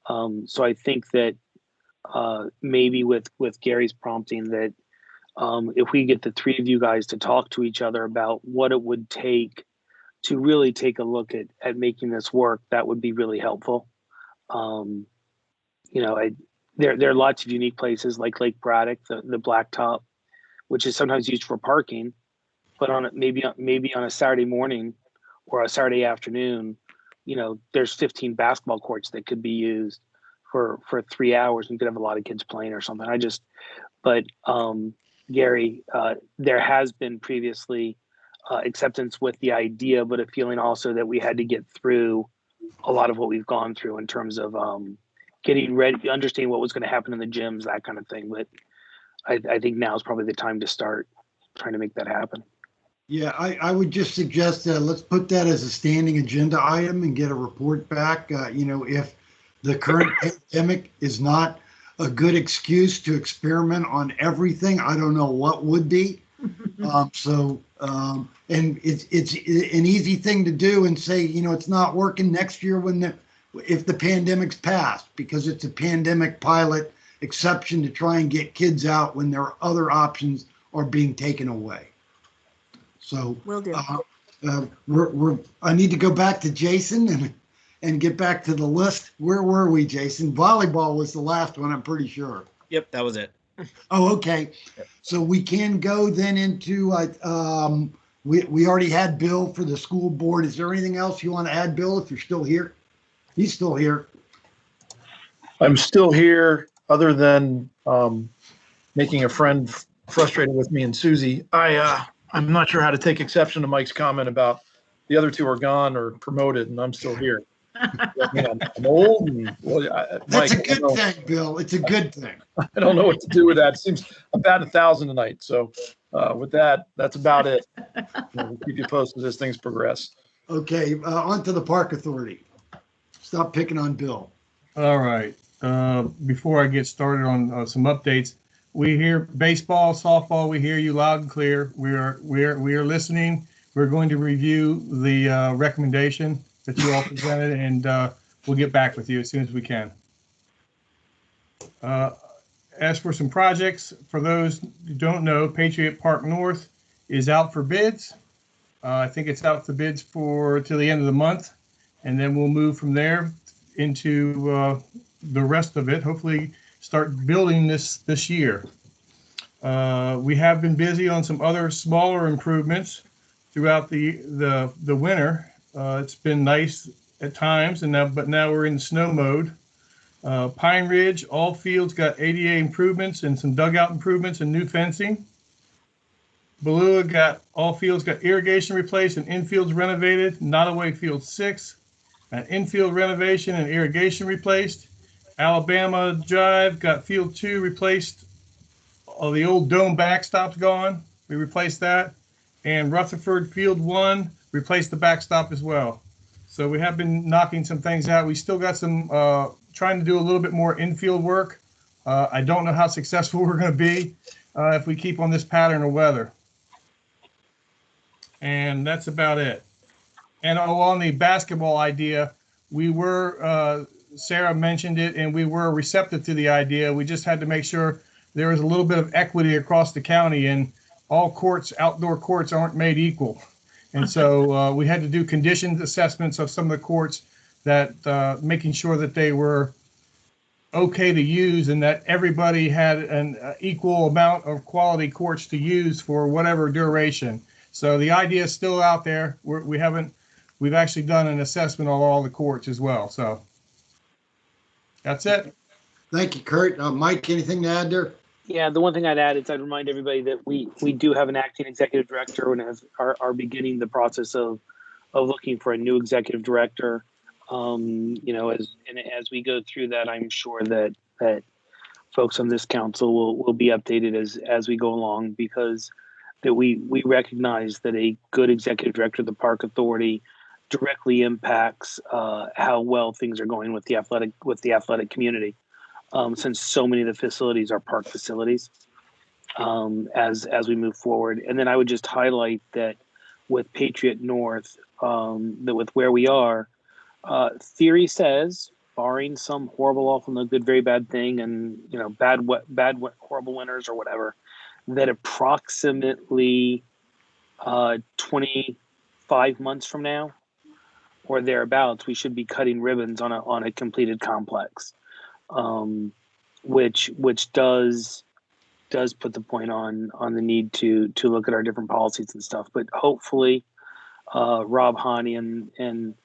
So I think that maybe with Gary's prompting, that if we get the three of you guys to talk to each other about what it would take to really take a look at making this work, that would be really helpful. You know, there are lots of unique places like Lake Braddock, the Blacktop, which is sometimes used for parking, but maybe on a Saturday morning or a Saturday afternoon, you know, there's 15 basketball courts that could be used for 3 hours, and you could have a lot of kids playing or something. Gary, there has been previously acceptance with the idea, but a feeling also that we had to get through a lot of what we've gone through in terms of getting ready, understanding what was going to happen in the gyms, that kind of thing. But I think now is probably the time to start trying to make that happen. Yeah, I would just suggest let's put that as a standing agenda item and get a report back. You know, if the current pandemic is not a good excuse to experiment on everything, I don't know what would be. And it's an easy thing to do and say, you know, it's not working next year if the pandemic's passed, because it's a pandemic pilot exception to try and get kids out when their other options are being taken away. So Will do. I need to go back to Jason and get back to the list. Where were we, Jason? Volleyball was the last one, I'm pretty sure. Yep, that was it. Oh, okay. So we can go then into, we already had Bill for the school board. Is there anything else you want to add, Bill, if you're still here? He's still here. I'm still here, other than making a friend frustrated with me and Susie. I'm not sure how to take exception to Mike's comment about the other two are gone or promoted, and I'm still here. I'm old. And, That's Mike, a good thing, Bill. It's a good thing. I don't know what to do with that. It seems I'm batting 1,000 tonight. So with that, that's about it. We'll keep you posted as things progress. Okay, on to the Park Authority. Stop picking on Bill. All right. Before I get started on some updates, we hear baseball, softball. We hear you loud and clear. We are listening. We're going to review the recommendation that you all presented, and we'll get back with you as soon as we can. As for some projects, for those who don't know, Patriot Park North is out for bids. I think it's out for bids till the end of the month, and then we'll move from there into the rest of it. Hopefully, start building this year. We have been busy on some other smaller improvements throughout the winter. It's been nice at times, but now we're in snow mode. Pine Ridge, all fields got ADA improvements and some dugout improvements and new fencing. Balua all fields got irrigation replaced and infields renovated. Nottoway Field 6, an infield renovation and irrigation replaced. Alabama Drive got Field 2 replaced. All the old dome backstop's gone. We replaced that. And Rutherford Field 1 replaced the backstop as well. So we have been knocking some things out. We still got some trying to do a little bit more infield work. I don't know how successful we're going to be if we keep on this pattern of weather. And that's about it. And on the basketball idea, we were, Sarah mentioned it, and we were receptive to the idea. We just had to make sure there was a little bit of equity across the county, and all courts, outdoor courts, aren't made equal. And so we had to do conditions assessments of some of the courts, that making sure that they were okay to use and that everybody had an equal amount of quality courts to use for whatever duration. So the idea is still out there. We've actually done an assessment of all the courts as well. So that's it. Thank you, Kurt. Mike, anything to add there? Yeah, the one thing I'd add is I'd remind everybody that we do have an acting executive director and are beginning the process of looking for a new executive director. As we go through that, I'm sure that folks on this council will be updated as we go along, because that we recognize that a good executive director of the Park Authority directly impacts how well things are going with the athletic community, since so many of the facilities are park facilities, as we move forward. And then I would just highlight that with Patriot North, that with where we are, theory says, barring some horrible, awful, no good, very bad thing, and horrible winters or whatever, that approximately 25 months from now or thereabouts, we should be cutting ribbons on a completed complex, which does put the point on the need to look at our different policies and stuff. But hopefully, Rob Haney and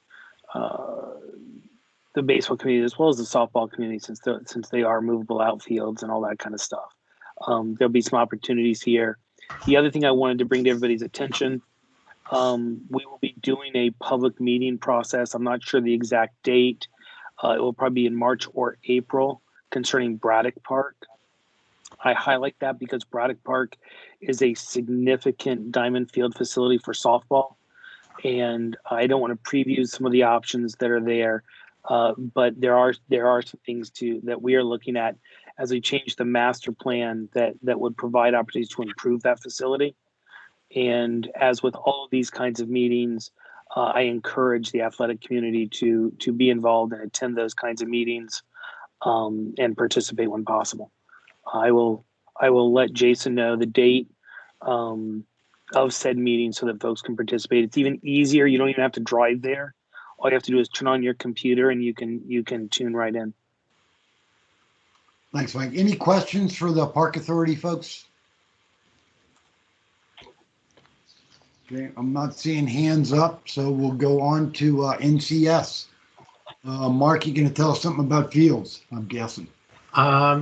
the baseball community, as well as the softball community, since they are movable outfields and all that kind of stuff, there'll be some opportunities here. The other thing I wanted to bring to everybody's attention, we will be doing a public meeting process. I'm not sure the exact date. It will probably be in March or April, concerning Braddock Park. I highlight that because Braddock Park is a significant diamond field facility for softball, and I don't want to preview some of the options that are there, but there are some things that we are looking at as we change the master plan that would provide opportunities to improve that facility. And as with all of these kinds of meetings, I encourage the athletic community to be involved and attend those kinds of meetings, and participate when possible. I will let Jason know the date of said meeting so that folks can participate. It's even easier. You don't even have to drive there. All you have to do is turn on your computer and you can tune right in. Thanks, Mike. Any questions for the Park Authority folks? Okay, I'm not seeing hands up, so we'll go on to NCS. Mark, you going to tell us something about fields, I'm guessing. The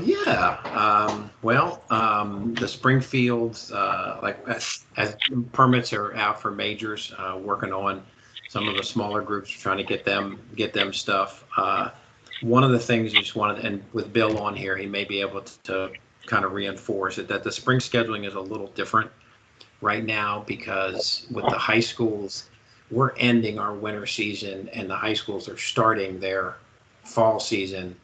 spring fields, as permits are out for majors, working on some of the smaller groups, trying to get them stuff. One of the things you just wanted, and with Bill on here, he may be able to kind of reinforce it, that the spring scheduling is a little different right now, because with the high schools, we're ending our winter season and the high schools are starting their fall season.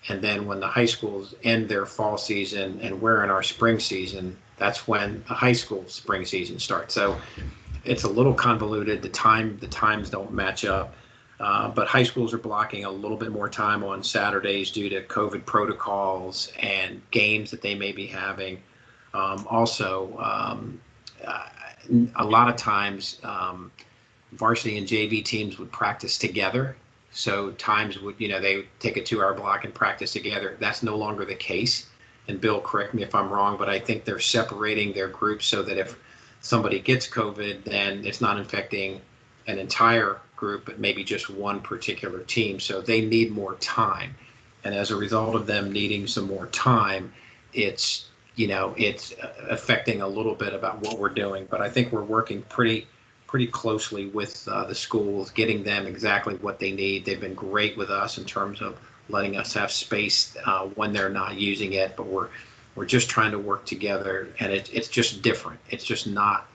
And then when the high schools end their fall season and we're in our spring season, that's when the high school spring season starts. So it's a little convoluted. The times don't match up. But high schools are blocking a little bit more time on Saturdays due to COVID protocols and games that they may be having. Also, a lot of times varsity and JV teams would practice together. So times would, they take a 2-hour block and practice together. That's no longer the case. And Bill, correct me if I'm wrong, but I think they're separating their groups so that if somebody gets COVID, then it's not infecting an entire group, but maybe just one particular team. So they need more time. And as a result of them needing some more time, it's affecting a little bit about what we're doing. But I think we're working pretty closely with the schools, getting them exactly what they need. They've been great with us in terms of letting us have space when they're not using it, but we're just trying to work together, and it's just different. It's just not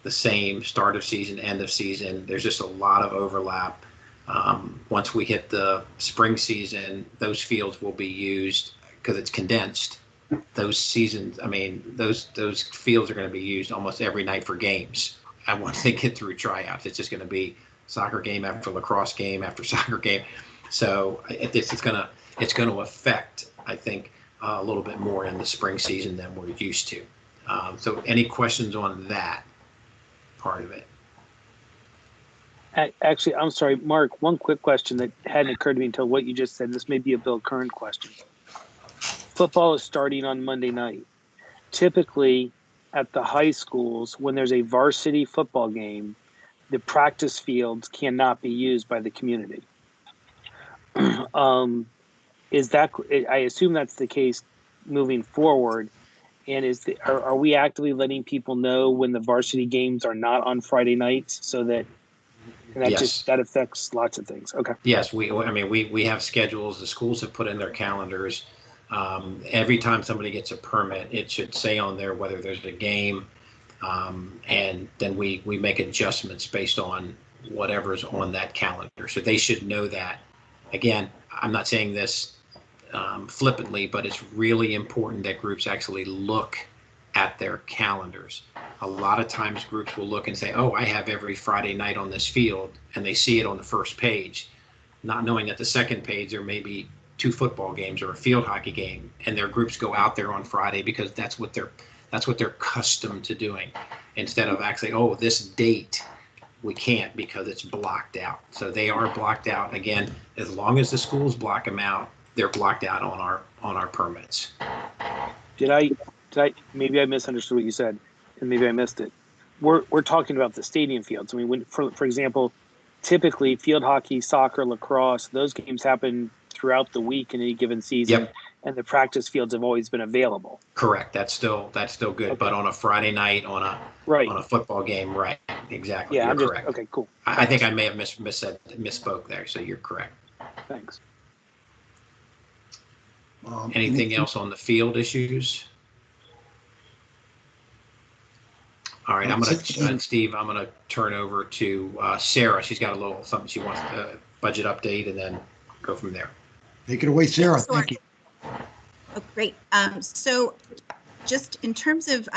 the same start of season, end of season. There's just a lot of overlap. Once we hit the spring season, those fields will be used because it's condensed. Those fields are going to be used almost every night for games. And once they get through tryouts, it's just going to be soccer game after lacrosse game after soccer game. So it's going to affect, I think, a little bit more in the spring season than we're used to. So any questions on that part of it? Actually, I'm sorry, Mark, one quick question that hadn't occurred to me until what you just said. This may be a Bill Curran question. Football is starting on Monday night. Typically, at the high schools, when there's a varsity football game, the practice fields cannot be used by the community. Is that? I assume that's the case moving forward. And are we actively letting people know when the varsity games are not on Friday nights, so that Yes. that affects lots of things? Okay. Yes, we have schedules. The schools have put in their calendars. Every time somebody gets a permit, it should say on there whether there's a game, and then we make adjustments based on whatever's on that calendar. So they should know that. Again, I'm not saying this flippantly, but it's really important that groups actually look at their calendars. A lot of times groups will look and say, oh, I have every Friday night on this field, and they see it on the first page, not knowing that the second page there may be 2 football games or a field hockey game, and their groups go out there on Friday because that's what they're accustomed to doing, instead of actually, oh, this date we can't because it's blocked out. So they are blocked out. Again, as long as the schools block them out, they're blocked out on our permits. Did I maybe I misunderstood what you said, and maybe I missed it. We're talking about the stadium fields. I mean, when for example, typically field hockey, soccer, lacrosse, those games happen throughout the week in any given season. Yep. And the practice fields have always been available. Correct. That's still good. Okay. But on a Friday night, on a football game, right? Exactly. Yeah, you're correct. Okay, cool. I think I may have misspoke there. So you're correct. Thanks. Anything else on the field issues? All right, Steve, I'm gonna turn over to Sarah. She's got a little something she wants to budget update, and then go from there. Take it away, Sarah. Sure. Thank you. Oh, great. So just in terms of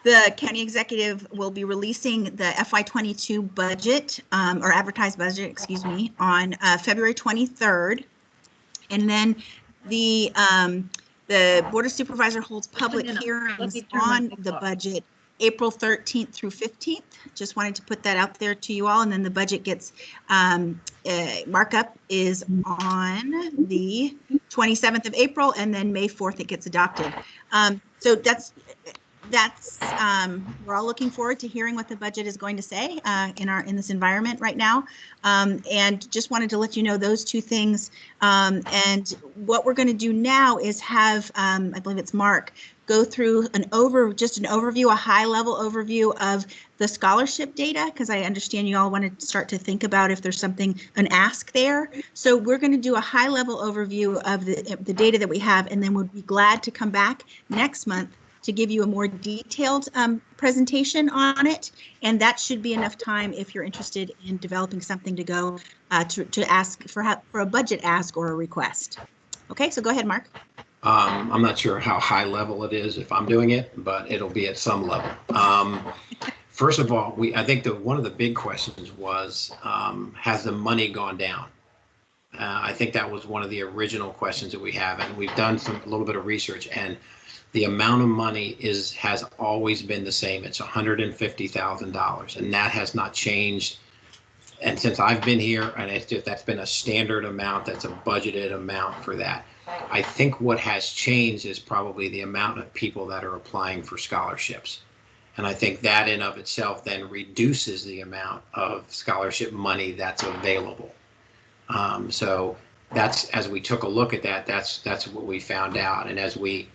the county executive will be releasing the FY22 budget or advertised budget, excuse me, on February 23rd. And then the Board of Supervisors holds public hearings on the budget April 13th through 15th. Just wanted to put that out there to you all. And then the budget gets markup is on the 27th of April, and then May 4th it gets adopted. So that's we're all looking forward to hearing what the budget is going to say in this environment right now. And just wanted to let you know those two things. And what we're going to do now is have, I believe it's Mark, go through just an overview, a high level overview of the scholarship data, because I understand you all want to start to think about if there's an ask there. So we're going to do a high level overview of the data that we have, and then we'll be glad to come back next month to give you a more detailed presentation on it. And that should be enough time if you're interested in developing something to go to ask for a budget ask or a request. Okay, so go ahead, Mark. I'm not sure how high level it is if I'm doing it, but it'll be at some level. First of all, I think one of the big questions was, has the money gone down? I think that was one of the original questions that we have, and we've done a little bit of research, and the amount of money has always been the same. It's $150,000, and that has not changed. And since I've been here, and that's been a standard amount, that's a budgeted amount for that. I think what has changed is probably the amount of people that are applying for scholarships. And I think that in of itself then reduces the amount of scholarship money that's available. So that's, as we took a look at that, that's what we found out. And as we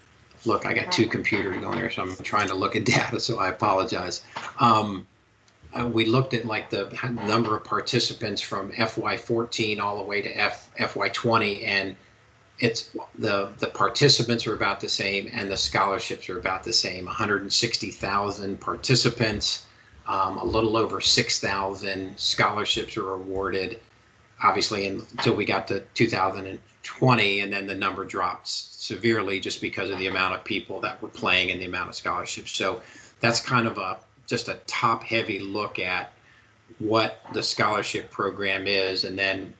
look, I got two computers going there, so I'm trying to look at data, so I apologize. We looked at like the number of participants from FY14 all the way to FY20, and it's the participants are about the same and the scholarships are about the same. 160,000 participants, a little over 6,000 scholarships are awarded. Obviously, until we got to 2020, and then the number dropped severely just because of the amount of people that were playing and the amount of scholarships. So that's kind of just a top-heavy look at what the scholarship program is. And then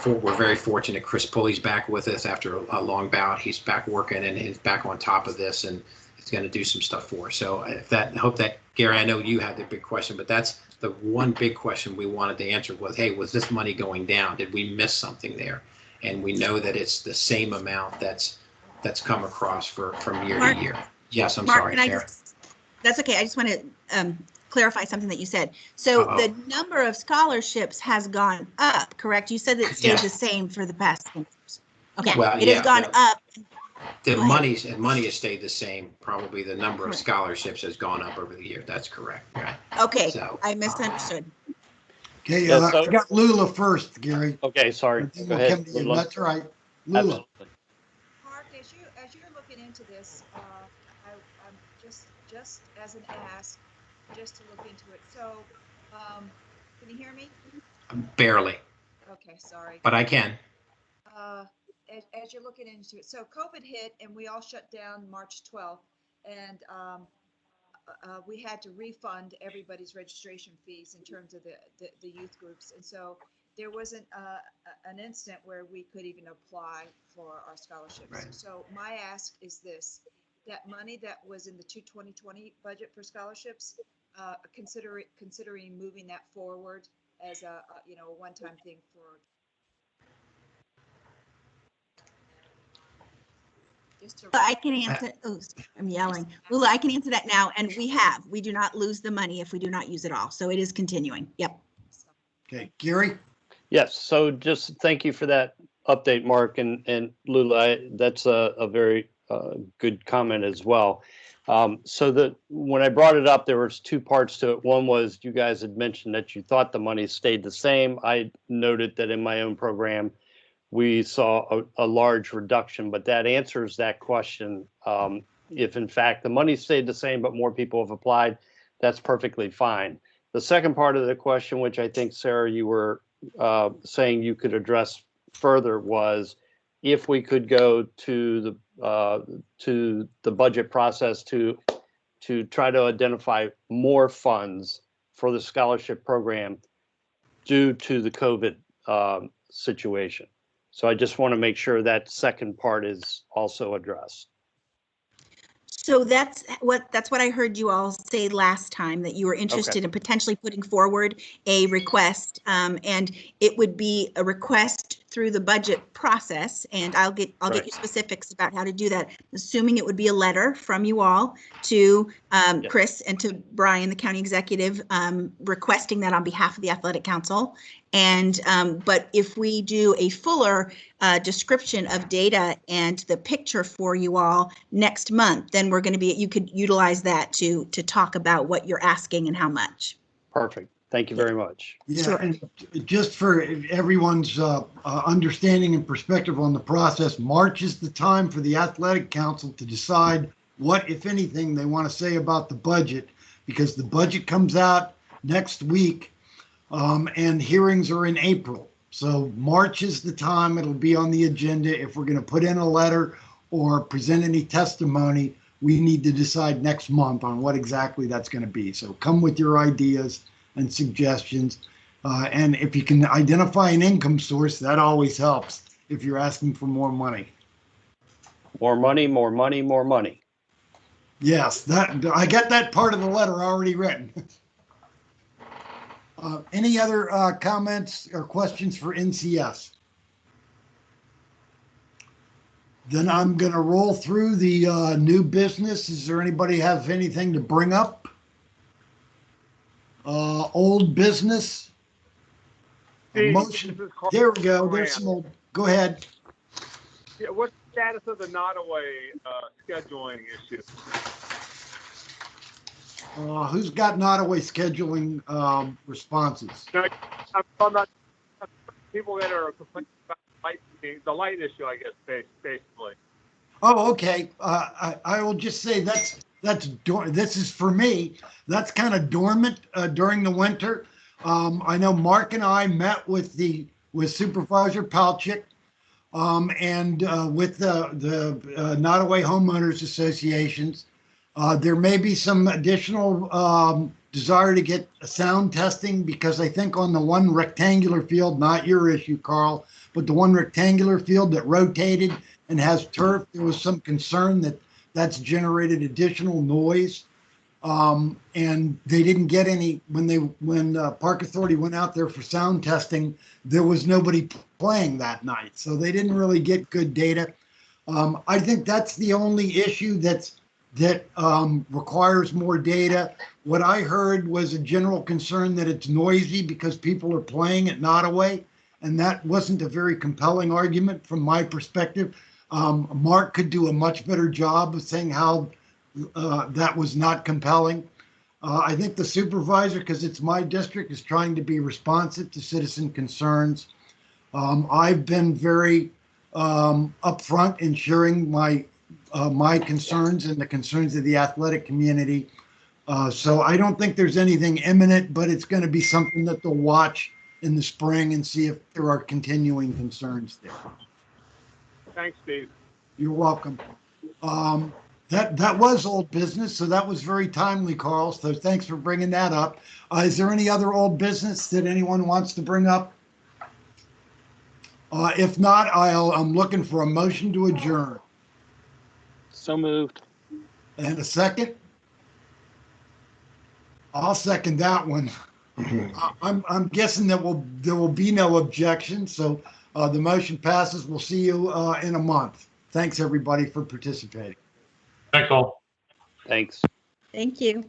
we're very fortunate Chris Pulley's back with us after a long bout. He's back working and he's back on top of this, and he's going to do some stuff for us. So I hope that, Gary, I know you had the big question, but that's the one big question we wanted to answer was, hey, was this money going down? Did we miss something there? And we know that it's the same amount that's come across from year to year. Yes, I'm sorry, Sarah. That's okay. I just want to clarify something that you said. So the number of scholarships has gone up, correct? You said that it stayed the same for the past 10 years. Okay, well, it has gone up. The money has stayed the same. Probably the number of scholarships has gone up over the year. That's correct. Right. Okay, so, I misunderstood. Okay, I got Lula first, Gary. Okay, sorry. Go ahead. That's right. Lula. Mark, as you're looking into this, I'm just as an ask, just to look into it. So, can you hear me? Barely. Okay, sorry. But I can. As you're looking into it, so COVID hit and we all shut down March 12th, and we had to refund everybody's registration fees in terms of the youth groups, and so there wasn't an instant where we could even apply for our scholarships. Right. So my ask is this: that money that was in the 2020 budget for scholarships, considering moving that forward as a one-time thing for. I can answer. Oh, I'm yelling. Lula, I can answer that now. And we do not lose the money if we do not use it all. So it is continuing. Yep. Okay, Gary? Yes. So just thank you for that update, Mark. And Lula, that's a very good comment as well. So when I brought it up, there was two parts to it. One was you guys had mentioned that you thought the money stayed the same. I noted that in my own program, we saw a large reduction, but that answers that question. If in fact the money stayed the same, but more people have applied, that's perfectly fine. The second part of the question, which I think, Sarah, you were saying you could address further, was if we could go to the budget process to try to identify more funds for the scholarship program due to the COVID situation. So I just want to make sure that second part is also addressed. So that's what I heard you all say last time, that you were interested in potentially putting forward a request, and it would be a request through the budget process. And I'll get you specifics about how to do that, assuming it would be a letter from you all to Chris and to Brian, the county executive, requesting that on behalf of the athletic council. And but if we do a fuller description of data and the picture for you all next month, then we're going to be, you could utilize that to talk about what you're asking and how much. Perfect. Thank you very much. Yeah, sure. And just for everyone's understanding and perspective on the process, March is the time for the athletic council to decide what, if anything, they want to say about the budget, because the budget comes out next week, and hearings are in April. So March is the time it'll be on the agenda. If we're going to put in a letter or present any testimony, we need to decide next month on what exactly that's going to be. So come with your ideas and suggestions. And if you can identify an income source, that always helps if you're asking for more money. More money, more money, more money. Yes, that I got that part of the letter already written. Any other comments or questions for NCS? Then I'm going to roll through the new business. Is there anybody have anything to bring up? Old business? Steve, Motion. this is Carl There we go. Moran. There's some old. Go ahead. Yeah, what's the status of the Nottoway scheduling issue? Who's got Nottoway scheduling responses? No, I'm talking about people that are complaining about the light issue, I guess, basically. Oh, okay. I will just say this is for me. That's kind of dormant during the winter. I know Mark and I met with Supervisor Palchik and with the Nottoway Homeowners Associations. There may be some additional desire to get sound testing, because I think on the one rectangular field, not your issue, Carl, but the one rectangular field that rotated and has turf, there was some concern that that's generated additional noise. And they didn't get any when Park Authority went out there for sound testing. There was nobody playing that night, so they didn't really get good data. I think that's the only issue that requires more data. What I heard was a general concern that it's noisy because people are playing at Nottoway, and that wasn't a very compelling argument from my perspective. Mark could do a much better job of saying how that was not compelling. I think the supervisor, because it's my district, is trying to be responsive to citizen concerns. I've been very upfront in sharing my concerns and the concerns of the athletic community. So I don't think there's anything imminent, but it's going to be something that they'll watch in the spring and see if there are continuing concerns there. Thanks, Steve. You're welcome. That was old business, so that was very timely, Carl. So thanks for bringing that up. Is there any other old business that anyone wants to bring up? If not, I'm looking for a motion to adjourn. So moved. And a second? I'll second that one. I'm guessing that there will be no objection, so the motion passes. We'll see you in a month. Thanks, everybody, for participating. Thanks all. Thanks. Thank you.